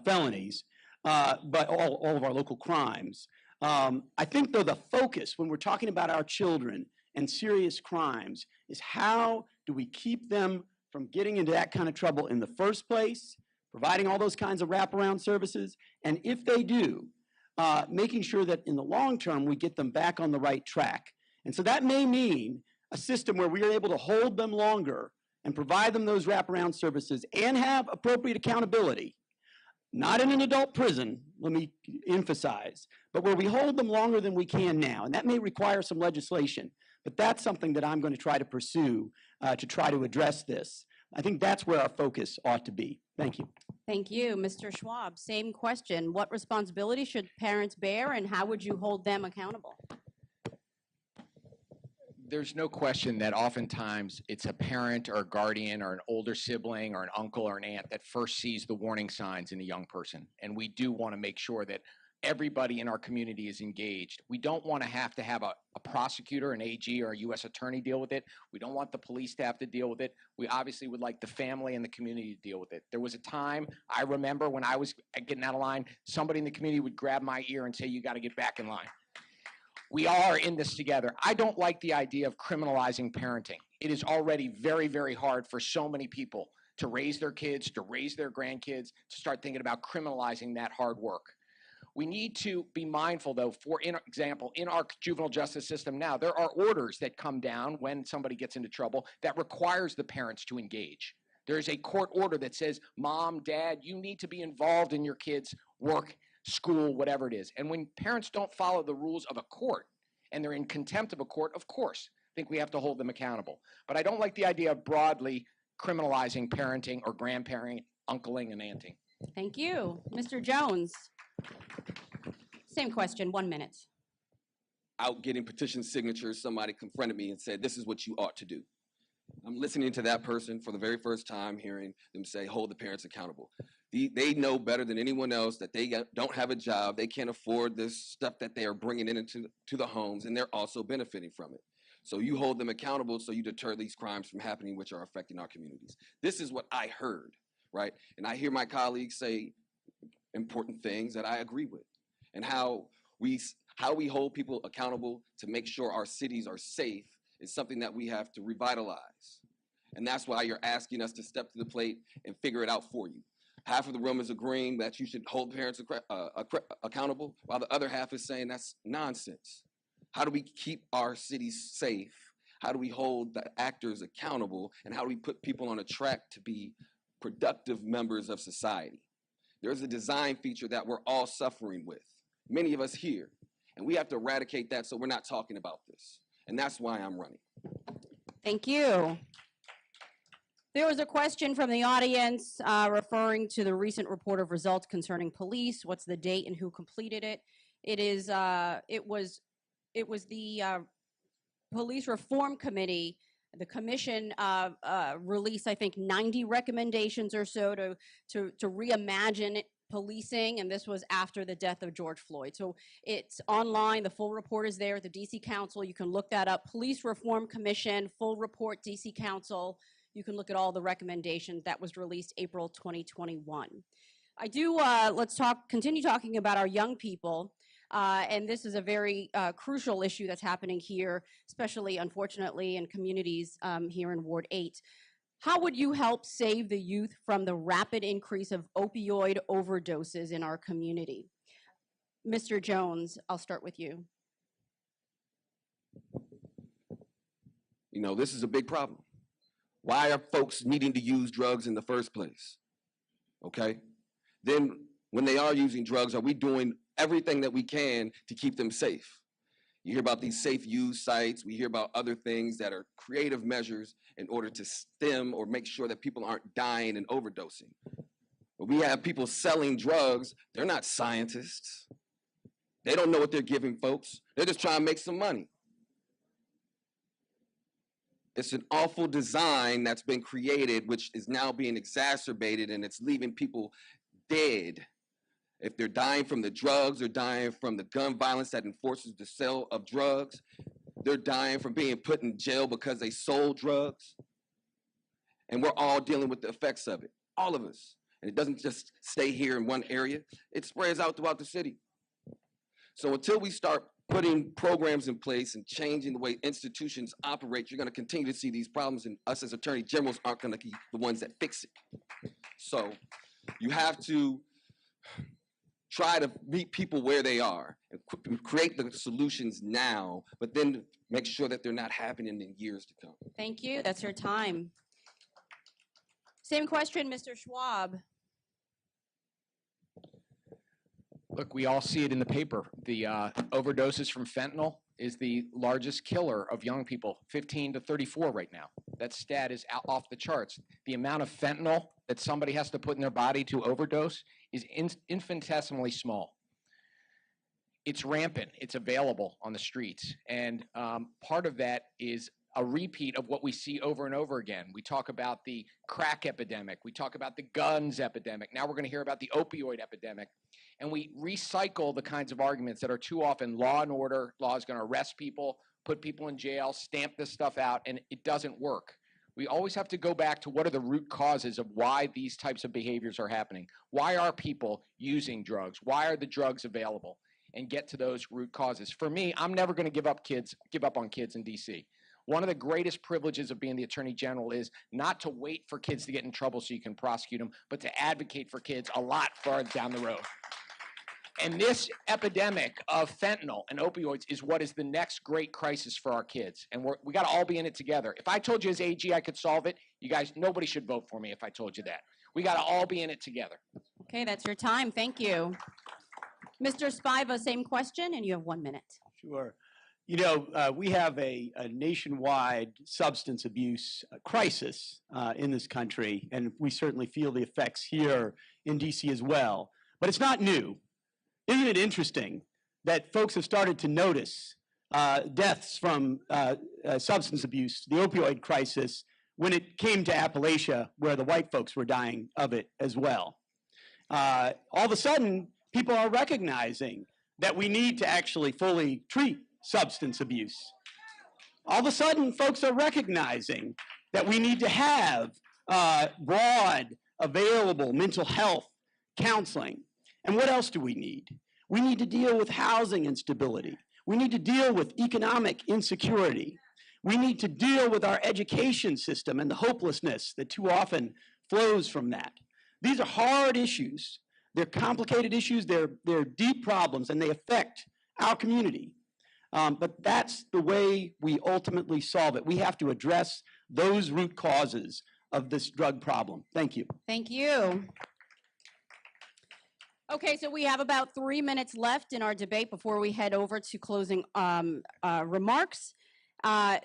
felonies, but all of our local crimes. I think, though, the focus when we're talking about our children and serious crimes is how do we keep them from getting into that kind of trouble in the first place, providing all those kinds of wraparound services, and if they do, making sure that in the long term we get them back on the right track. And so that may mean a system where we are able to hold them longer and provide them those wraparound services and have appropriate accountability. Not in an adult prison, let me emphasize, but where we hold them longer than we can now. And that may require some legislation, but that's something that I'm going to try to pursue to try to address this. I think that's where our focus ought to be. Thank you. Thank you. Mr. Schwab, same question. What responsibility should parents bear, and how would you hold them accountable? There's no question that oftentimes it's a parent or a guardian or an older sibling or an uncle or an aunt that first sees the warning signs in a young person. And we do want to make sure that everybody in our community is engaged. We don't want to have a prosecutor, an AG, or a U.S. attorney deal with it. We don't want the police to have to deal with it. We obviously would like the family and the community to deal with it. There was a time, I remember when I was getting out of line, somebody in the community would grab my ear and say, "You got to get back in line." We are in this together. I don't like the idea of criminalizing parenting. It is already very, very hard for so many people to raise their kids, to raise their grandkids, to start thinking about criminalizing that hard work. We need to be mindful, though, for example, in our juvenile justice system now, there are orders that come down when somebody gets into trouble that requires the parents to engage. There's a court order that says, Mom, Dad, you need to be involved in your kids' work, school, whatever it is. And when parents don't follow the rules of a court and they're in contempt of a court, of course, I think we have to hold them accountable. But I don't like the idea of broadly criminalizing parenting or grandparenting, uncling, and aunting. Thank you. Mr. Jones. Same question, 1 minute. Out getting petition signatures, somebody confronted me and said, this is what you ought to do. I'm listening to that person for the very first time, hearing them say, hold the parents accountable. They know better than anyone else that they don't have a job, they can't afford this stuff that they are bringing into the homes, and they're also benefiting from it. So you hold them accountable so you deter these crimes from happening, which are affecting our communities. This is what I heard, right? And I hear my colleagues say important things that I agree with, and how we hold people accountable to make sure our cities are safe is something that we have to revitalize. And that's why you're asking us to step to the plate and figure it out for you. Half of the room is agreeing that you should hold parents accountable, while the other half is saying that's nonsense. How do we keep our cities safe? How do we hold the actors accountable? And how do we put people on a track to be productive members of society? There's a design feature that we're all suffering with, many of us here, and we have to eradicate that so we're not talking about this. And that's why I'm running. Thank you. There was a question from the audience referring to the recent report of results concerning police. What's the date and who completed it? It was the Police Reform Committee. The commission released, I think, 90 recommendations or so to reimagine policing, and this was after the death of George Floyd. So it's online. The full report is there at the DC Council. You can look that up. Police Reform Commission, full report, DC Council. You can look at all the recommendations. That was released April 2021. I do, let's continue talking about our young people. And this is a very crucial issue that's happening here, especially, unfortunately, in communities here in Ward 8. How would you help save the youth from the rapid increase of opioid overdoses in our community? Mr. Jones, I'll start with you. You know, this is a big problem. Why are folks needing to use drugs in the first place? Okay? Then when they are using drugs, are we doing everything that we can to keep them safe? You hear about these safe use sites. We hear about other things that are creative measures in order to stem or make sure that people aren't dying and overdosing. But we have people selling drugs. They're not scientists. They don't know what they're giving folks. They're just trying to make some money. It's an awful design that's been created, which is now being exacerbated, and it's leaving people dead. If they're dying from the drugs, they're dying from the gun violence that enforces the sale of drugs. They're dying from being put in jail because they sold drugs. And we're all dealing with the effects of it, all of us. And it doesn't just stay here in one area. It spreads out throughout the city. So until we start putting programs in place and changing the way institutions operate, you're going to continue to see these problems, and us as attorney generals aren't going to be the ones that fix it. So you have to try to meet people where they are and create the solutions now, but then make sure that they're not happening in years to come. Thank you. That's your time. Same question, Mr. Schwab. Look, we all see it in the paper. The overdoses from fentanyl is the largest killer of young people, 15 to 34 right now. That stat is off the charts. The amount of fentanyl that somebody has to put in their body to overdose is infinitesimally small. It's rampant. It's available on the streets. And part of that is a repeat of what we see over and over again. We talk about the crack epidemic. We talk about the guns epidemic. Now we're going to hear about the opioid epidemic. And we recycle the kinds of arguments that are too often law and order. Law is going to arrest people, put people in jail, stamp this stuff out, and it doesn't work. We always have to go back to what are the root causes of why these types of behaviors are happening. Why are people using drugs? Why are the drugs available? And get to those root causes. For me, I'm never going to give up on kids in DC. One of the greatest privileges of being the Attorney General is not to wait for kids to get in trouble so you can prosecute them, but to advocate for kids a lot farther down the road. And this epidemic of fentanyl and opioids is what is the next great crisis for our kids. And we got to all be in it together. If I told you as AG I could solve it, you guys, nobody should vote for me if I told you that. We got to all be in it together. Okay, that's your time. Thank you. Mr. Spiva, same question, and you have 1 minute. Sure. You know, we have a nationwide substance abuse crisis in this country, and we certainly feel the effects here in DC as well. But it's not new. Isn't it interesting that folks have started to notice deaths from substance abuse, the opioid crisis, when it came to Appalachia, where the white folks were dying of it as well? All of a sudden, people are recognizing that we need to actually fully treat substance abuse. All of a sudden, folks are recognizing that we need to have broad, available mental health counseling. And what else do we need? We need to deal with housing instability. We need to deal with economic insecurity. We need to deal with our education system and the hopelessness that too often flows from that. These are hard issues. They're complicated issues. They're deep problems, and they affect our community. But that's the way we ultimately solve it. We have to address those root causes of this drug problem. Thank you. Thank you. Okay, so we have about 3 minutes left in our debate before we head over to closing remarks.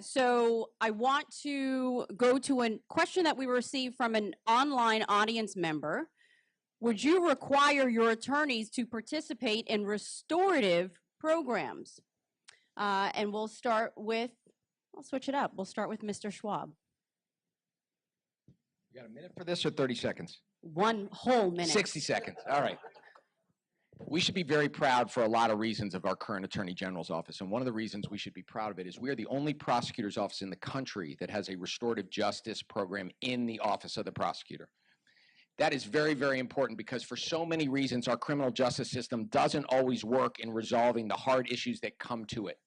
So I want to go to a question that we received from an online audience member. Would you require your attorneys to participate in restorative programs? And we'll start with, I'll switch it up. We'll start with Mr. Schwab. You got a minute for this or 30 seconds? 1 whole minute. 60 seconds. All right. We should be very proud for a lot of reasons of our current Attorney General's office. And one of the reasons we should be proud of it is we are the only prosecutor's office in the country that has a restorative justice program in the office of the prosecutor. That is very, very important because for so many reasons, our criminal justice system doesn't always work in resolving the hard issues that come to it.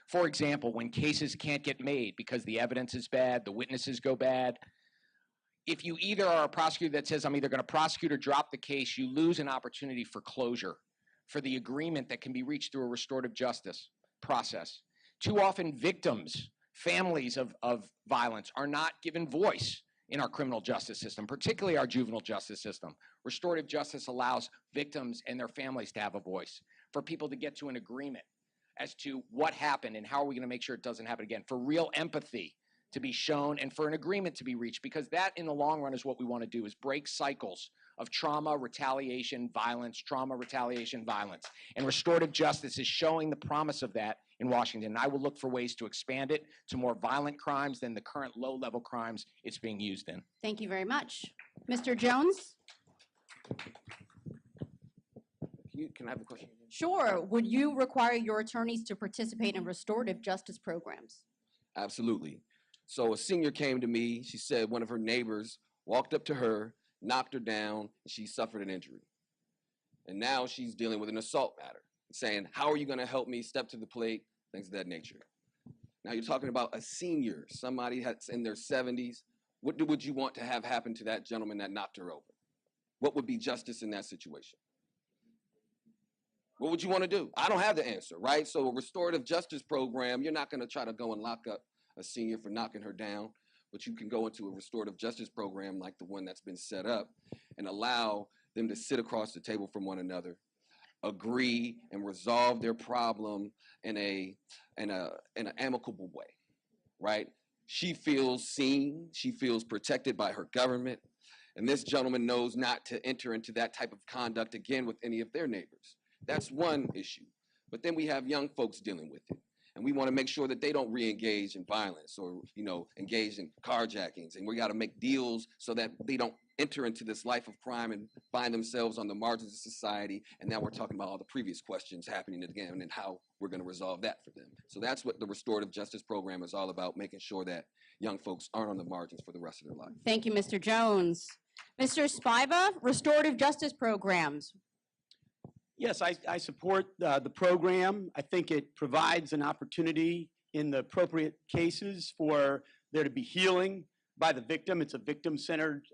For example, when cases can't get made because the evidence is bad, the witnesses go bad, if you either are a prosecutor that says, I'm either going to prosecute or drop the case, you lose an opportunity for closure, for the agreement that can be reached through a restorative justice process. Too often victims, families of violence are not given voice in our criminal justice system, particularly our juvenile justice system. Restorative justice allows victims and their families to have a voice, for people to get to an agreement as to what happened and how are we going to make sure it doesn't happen again, for real empathy to be shown and for an agreement to be reached, because that in the long run is what we want to do, is break cycles of trauma, retaliation, violence, trauma, retaliation, violence. And restorative justice is showing the promise of that in Washington. And I will look for ways to expand it to more violent crimes than the current low-level crimes it's being used in. Thank you very much. Mr. Jones? Can I have a question? Sure. Would you require your attorneys to participate in restorative justice programs? Absolutely. So a senior came to me. She said one of her neighbors walked up to her, knocked her down, and she suffered an injury. And now she's dealing with an assault matter, saying, how are you going to help me step to the plate, things of that nature. Now you're talking about a senior, somebody that's in their 70s. What would you want to have happen to that gentleman that knocked her over? What would be justice in that situation? What would you want to do? I don't have the answer, right? So a restorative justice program, you're not going to try to go and lock up a senior for knocking her down, but you can go into a restorative justice program like the one that's been set up and allow them to sit across the table from one another, agree and resolve their problem in an amicable way, right? She feels seen, she feels protected by her government, and this gentleman knows not to enter into that type of conduct again with any of their neighbors. That's one issue. But then we have young folks dealing with it. And we want to make sure that they don't re-engage in violence or, engage in carjackings. And we got to make deals so that they don't enter into this life of crime and find themselves on the margins of society. And now we're talking about all the previous questions happening again and how we're going to resolve that for them. So that's what the restorative justice program is all about, making sure that young folks aren't on the margins for the rest of their life. Thank you, Mr. Jones. Mr. Spiva, restorative justice programs. Yes, I support the program. I think it provides an opportunity in the appropriate cases for there to be healing by the victim. It's a victim-centered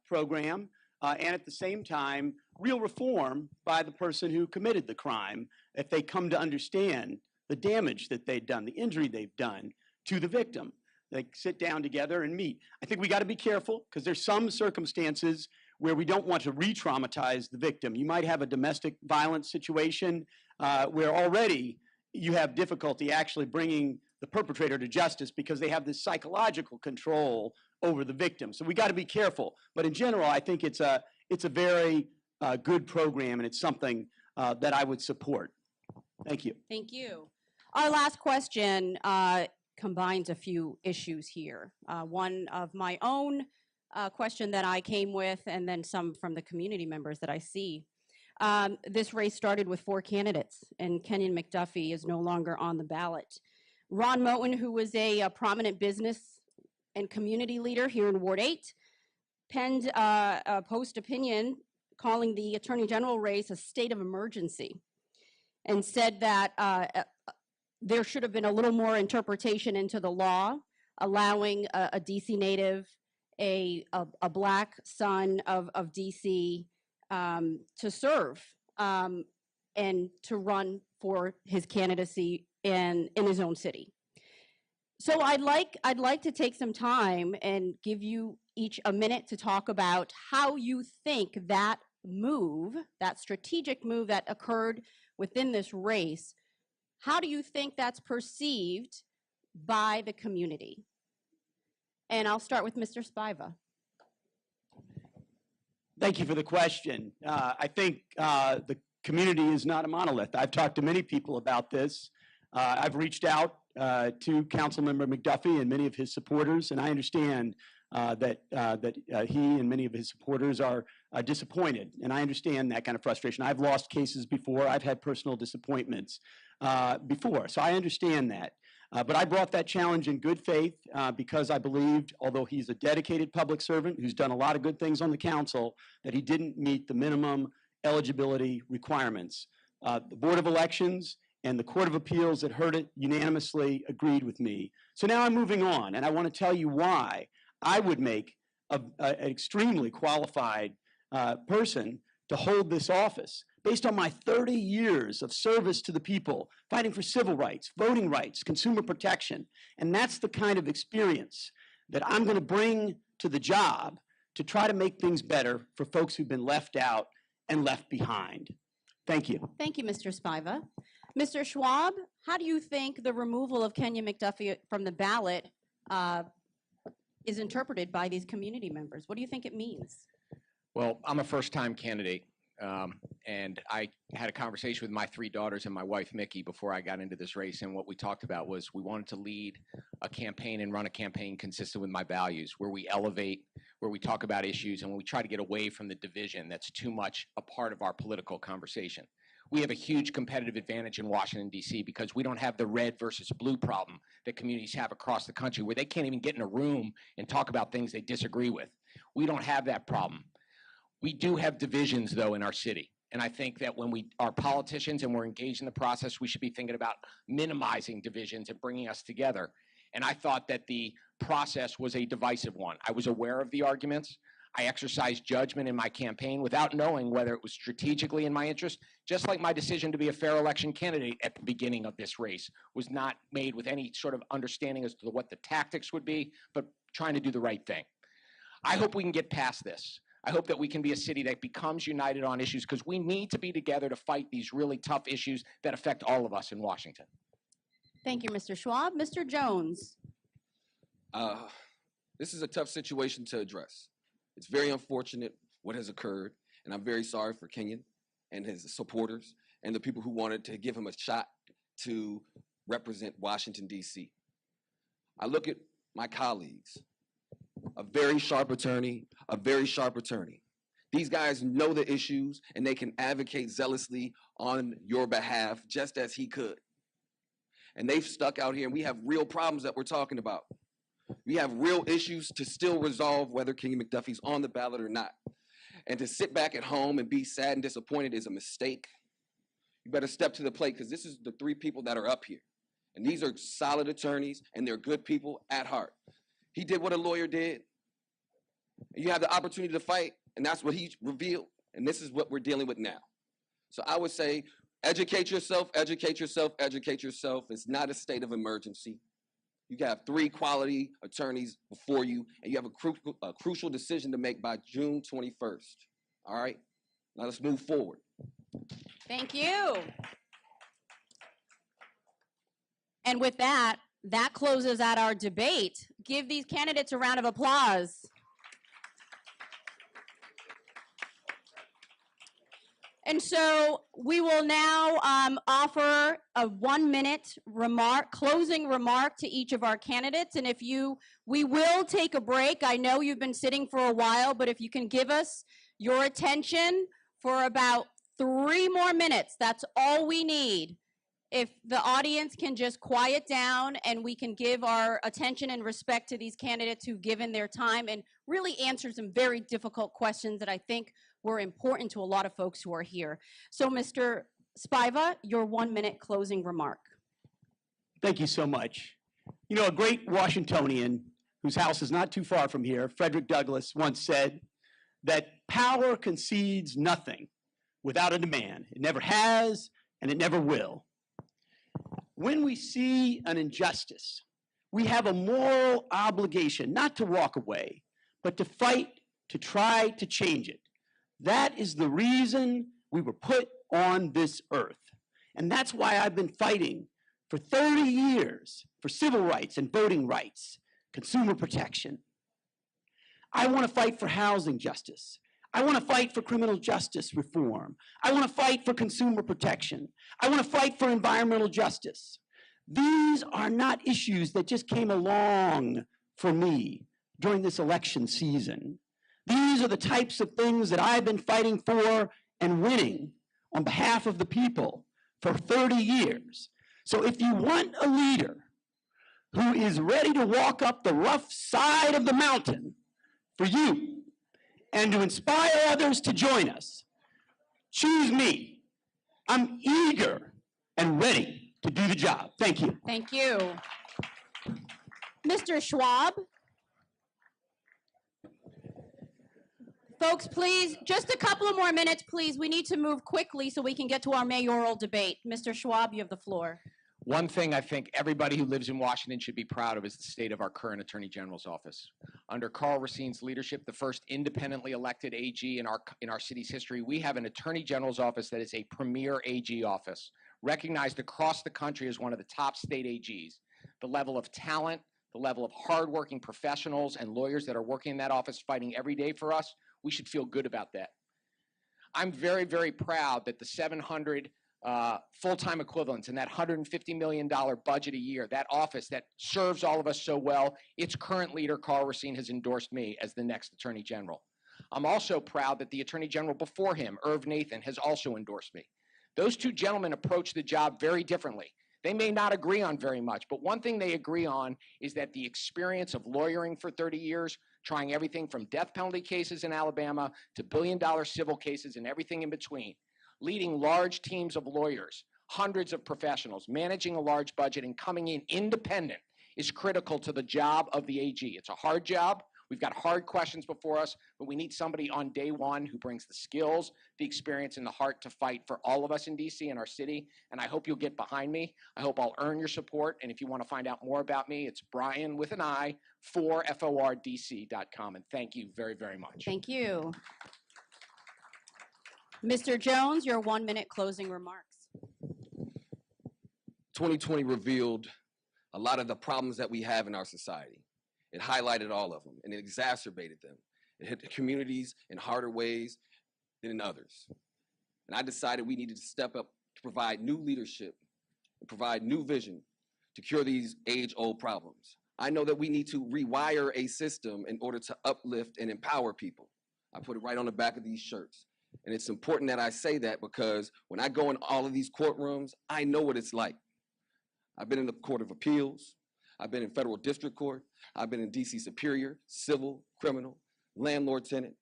program. and at the same time, real reform by the person who committed the crime if they come to understand the damage that they've done, the injury they've done to the victim. They sit down together and meet. I think we got to be careful because there's some circumstances where we don't want to re-traumatize the victim. You might have a domestic violence situation where already you have difficulty actually bringing the perpetrator to justice because they have this psychological control over the victim. So we got to be careful. But in general, I think it's a very good program, and it's something that I would support. Thank you. Thank you. Our last question combines a few issues here. One of my own question that I came with, and then some from the community members that I see. This race started with 4 candidates, and Kenyon McDuffie is no longer on the ballot. Ron Moten, who was a prominent business and community leader here in Ward 8, penned a post opinion calling the Attorney General race a state of emergency, and said that there should have been a little more interpretation into the law, allowing a DC native, a black son of DC, to serve and to run for his candidacy in his own city. So I'd like to take some time and give you each a minute to talk about how you think that move, that strategic move that occurred within this race, how do you think that's perceived by the community? And I'll start with Mr. Spiva. Thank you for the question. I think the community is not a monolith. I've talked to many people about this. I've reached out to Councilmember McDuffie and many of his supporters, and I understand that he and many of his supporters are disappointed, and I understand that kind of frustration. I've lost cases before. I've had personal disappointments before, so I understand that. But I brought that challenge in good faith because I believed, although he's a dedicated public servant who's done a lot of good things on the council, that he didn't meet the minimum eligibility requirements. The Board of Elections and the Court of Appeals that heard it unanimously agreed with me. So now I'm moving on, and I want to tell you why I would make an extremely qualified person to hold this office based on my 30 years of service to the people, fighting for civil rights, voting rights, consumer protection. And that's the kind of experience that I'm going to bring to the job to try to make things better for folks who've been left out and left behind. Thank you. Thank you, Mr. Spiva. Mr. Schwab, how do you think the removal of Kenyon McDuffie from the ballot is interpreted by these community members? What do you think it means? Well, I'm a first-time candidate, and I had a conversation with my 3 daughters and my wife, Mickey, before I got into this race, and what we talked about was we wanted to lead a campaign and run a campaign consistent with my values, where we elevate, where we talk about issues, and we try to get away from the division that's too much a part of our political conversation. We have a huge competitive advantage in Washington, D.C. because we don't have the red versus blue problem that communities have across the country, where they can't even get in a room and talk about things they disagree with. We don't have that problem. We do have divisions, though, in our city. And I think that when we are politicians and we're engaged in the process, we should be thinking about minimizing divisions and bringing us together. And I thought that the process was a divisive one. I was aware of the arguments. I exercised judgment in my campaign without knowing whether it was strategically in my interest, just like my decision to be a fair election candidate at the beginning of this race was not made with any sort of understanding as to what the tactics would be, but trying to do the right thing. I hope we can get past this. I hope that we can be a city that becomes united on issues, because we need to be together to fight these really tough issues that affect all of us in Washington. Thank you, Mr. Schwab. Mr. Jones. This is a tough situation to address. It's very unfortunate what has occurred, and I'm very sorry for Kenyon and his supporters and the people who wanted to give him a shot to represent Washington, D.C. I look at my colleagues, a very sharp attorney, a very sharp attorney. These guys know the issues, and they can advocate zealously on your behalf just as he could. And they've stuck out here, and we have real problems that we're talking about. We have real issues to still resolve, whether Kenyon McDuffie's on the ballot or not. And to sit back at home and be sad and disappointed is a mistake. You better step to the plate, because this is the 3 people that are up here. And these are solid attorneys, and they're good people at heart. He did what a lawyer did. And you have the opportunity to fight. And that's what he revealed. And this is what we're dealing with now. So I would say, educate yourself, educate yourself, educate yourself. It's not a state of emergency. You have 3 quality attorneys before you, and you have a crucial decision to make by June 21st. All right? Now let's move forward. Thank you. And with that, that closes out our debate. Give these candidates a round of applause. And so we will now offer a 1-minute closing remark to each of our candidates. And we will take a break. I know you've been sitting for a while, but if you can give us your attention for about 3 more minutes, that's all we need. If the audience can just quiet down and we can give our attention and respect to these candidates who've given their time and really answered some very difficult questions that I think were important to a lot of folks who are here. So Mr. Spiva, your 1-minute closing remark. Thank you so much. You know, a great Washingtonian whose house is not too far from here, Frederick Douglass, once said that power concedes nothing without a demand. It never has, and it never will. When we see an injustice, we have a moral obligation not to walk away, but to fight to try to change it. That is the reason we were put on this earth. And that's why I've been fighting for 30 years for civil rights and voting rights, consumer protection. I want to fight for housing justice. I want to fight for criminal justice reform. I want to fight for consumer protection. I want to fight for environmental justice. These are not issues that just came along for me during this election season. These are the types of things that I've been fighting for and winning on behalf of the people for 30 years. So if you want a leader who is ready to walk up the rough side of the mountain for you and to inspire others to join us, choose me. I'm eager and ready to do the job. Thank you. Thank you. Mr. Schwab. Folks, please, just a couple of more minutes, please. We need to move quickly so we can get to our mayoral debate. Mr. Schwab, you have the floor. One thing I think everybody who lives in Washington should be proud of is the state of our current Attorney General's office. Under Carl Racine's leadership, the first independently elected AG in our city's history, we have an Attorney General's office that is a premier AG office, recognized across the country as one of the top state AGs. The level of talent, the level of hardworking professionals and lawyers that are working in that office fighting every day for us, we should feel good about that. I'm very, very proud that the 700 full-time equivalents and that $150 million budget a year, that office that serves all of us so well, its current leader, Carl Racine, has endorsed me as the next Attorney General. I'm also proud that the Attorney General before him, Irv Nathan, has also endorsed me. Those two gentlemen approach the job very differently. They may not agree on very much, but one thing they agree on is that the experience of lawyering for 30 years, trying everything from death penalty cases in Alabama to billion-dollar civil cases and everything in between, leading large teams of lawyers, hundreds of professionals, managing a large budget and coming in independent is critical to the job of the AG. It's a hard job. We've got hard questions before us, but we need somebody on day one who brings the skills, the experience, and the heart to fight for all of us in DC and our city, and I hope you'll get behind me. I hope I'll earn your support, and if you want to find out more about me, it's Brian with an I, FORDC.com, and thank you very, very much. Thank you. Mr. Jones, your 1-minute closing remarks. 2020 revealed a lot of the problems that we have in our society. It highlighted all of them, and it exacerbated them. It hit the communities in harder ways than in others. And I decided we needed to step up to provide new leadership and provide new vision to cure these age-old problems. I know that we need to rewire a system in order to uplift and empower people. I put it right on the back of these shirts. And it's important that I say that because when I go in all of these courtrooms, I know what it's like. I've been in the Court of Appeals. I've been in federal district court. I've been in DC Superior, civil, criminal, landlord-tenant,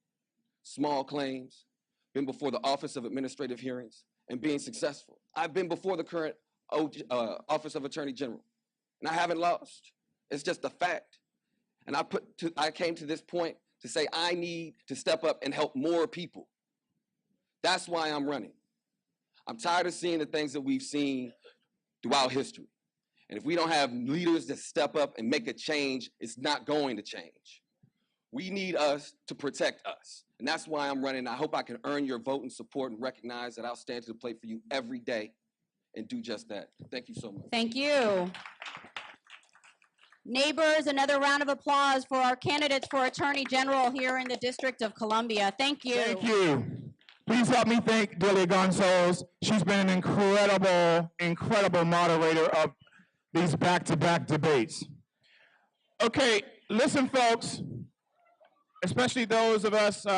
small claims, been before the Office of Administrative Hearings, and being successful. I've been before the current Office of Attorney General, and I haven't lost. It's just a fact. And I came to this point to say I need to step up and help more people. That's why I'm running. I'm tired of seeing the things that we've seen throughout history. And if we don't have leaders that step up and make a change, it's not going to change. We need us to protect us. And that's why I'm running. I hope I can earn your vote and support and recognize that I'll stand to the plate for you every day and do just that. Thank you so much. Thank you. Neighbors, another round of applause for our candidates for Attorney General here in the District of Columbia. Thank you. Thank you. Please help me thank Delia Gonçalves. She's been an incredible moderator of these back-to-back debates. Okay, listen, folks, especially those of us who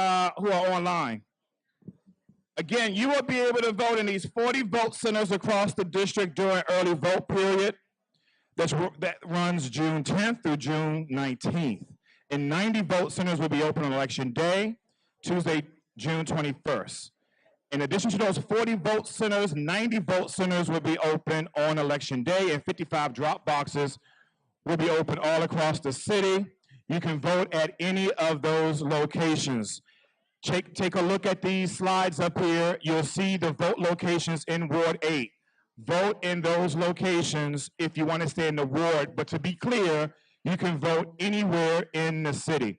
are online. Again, you will be able to vote in these 40 vote centers across the district during early vote period that runs June 10th through June 19th. And 90 vote centers will be open on Election Day, Tuesday, June 21st. In addition to those 40 vote centers, 90 vote centers will be open on Election Day, and 55 drop boxes will be open all across the city. You can vote at any of those locations. Take a look at these slides up here. You'll see the vote locations in Ward 8. Vote in those locations if you want to stay in the ward, but to be clear, you can vote anywhere in the city.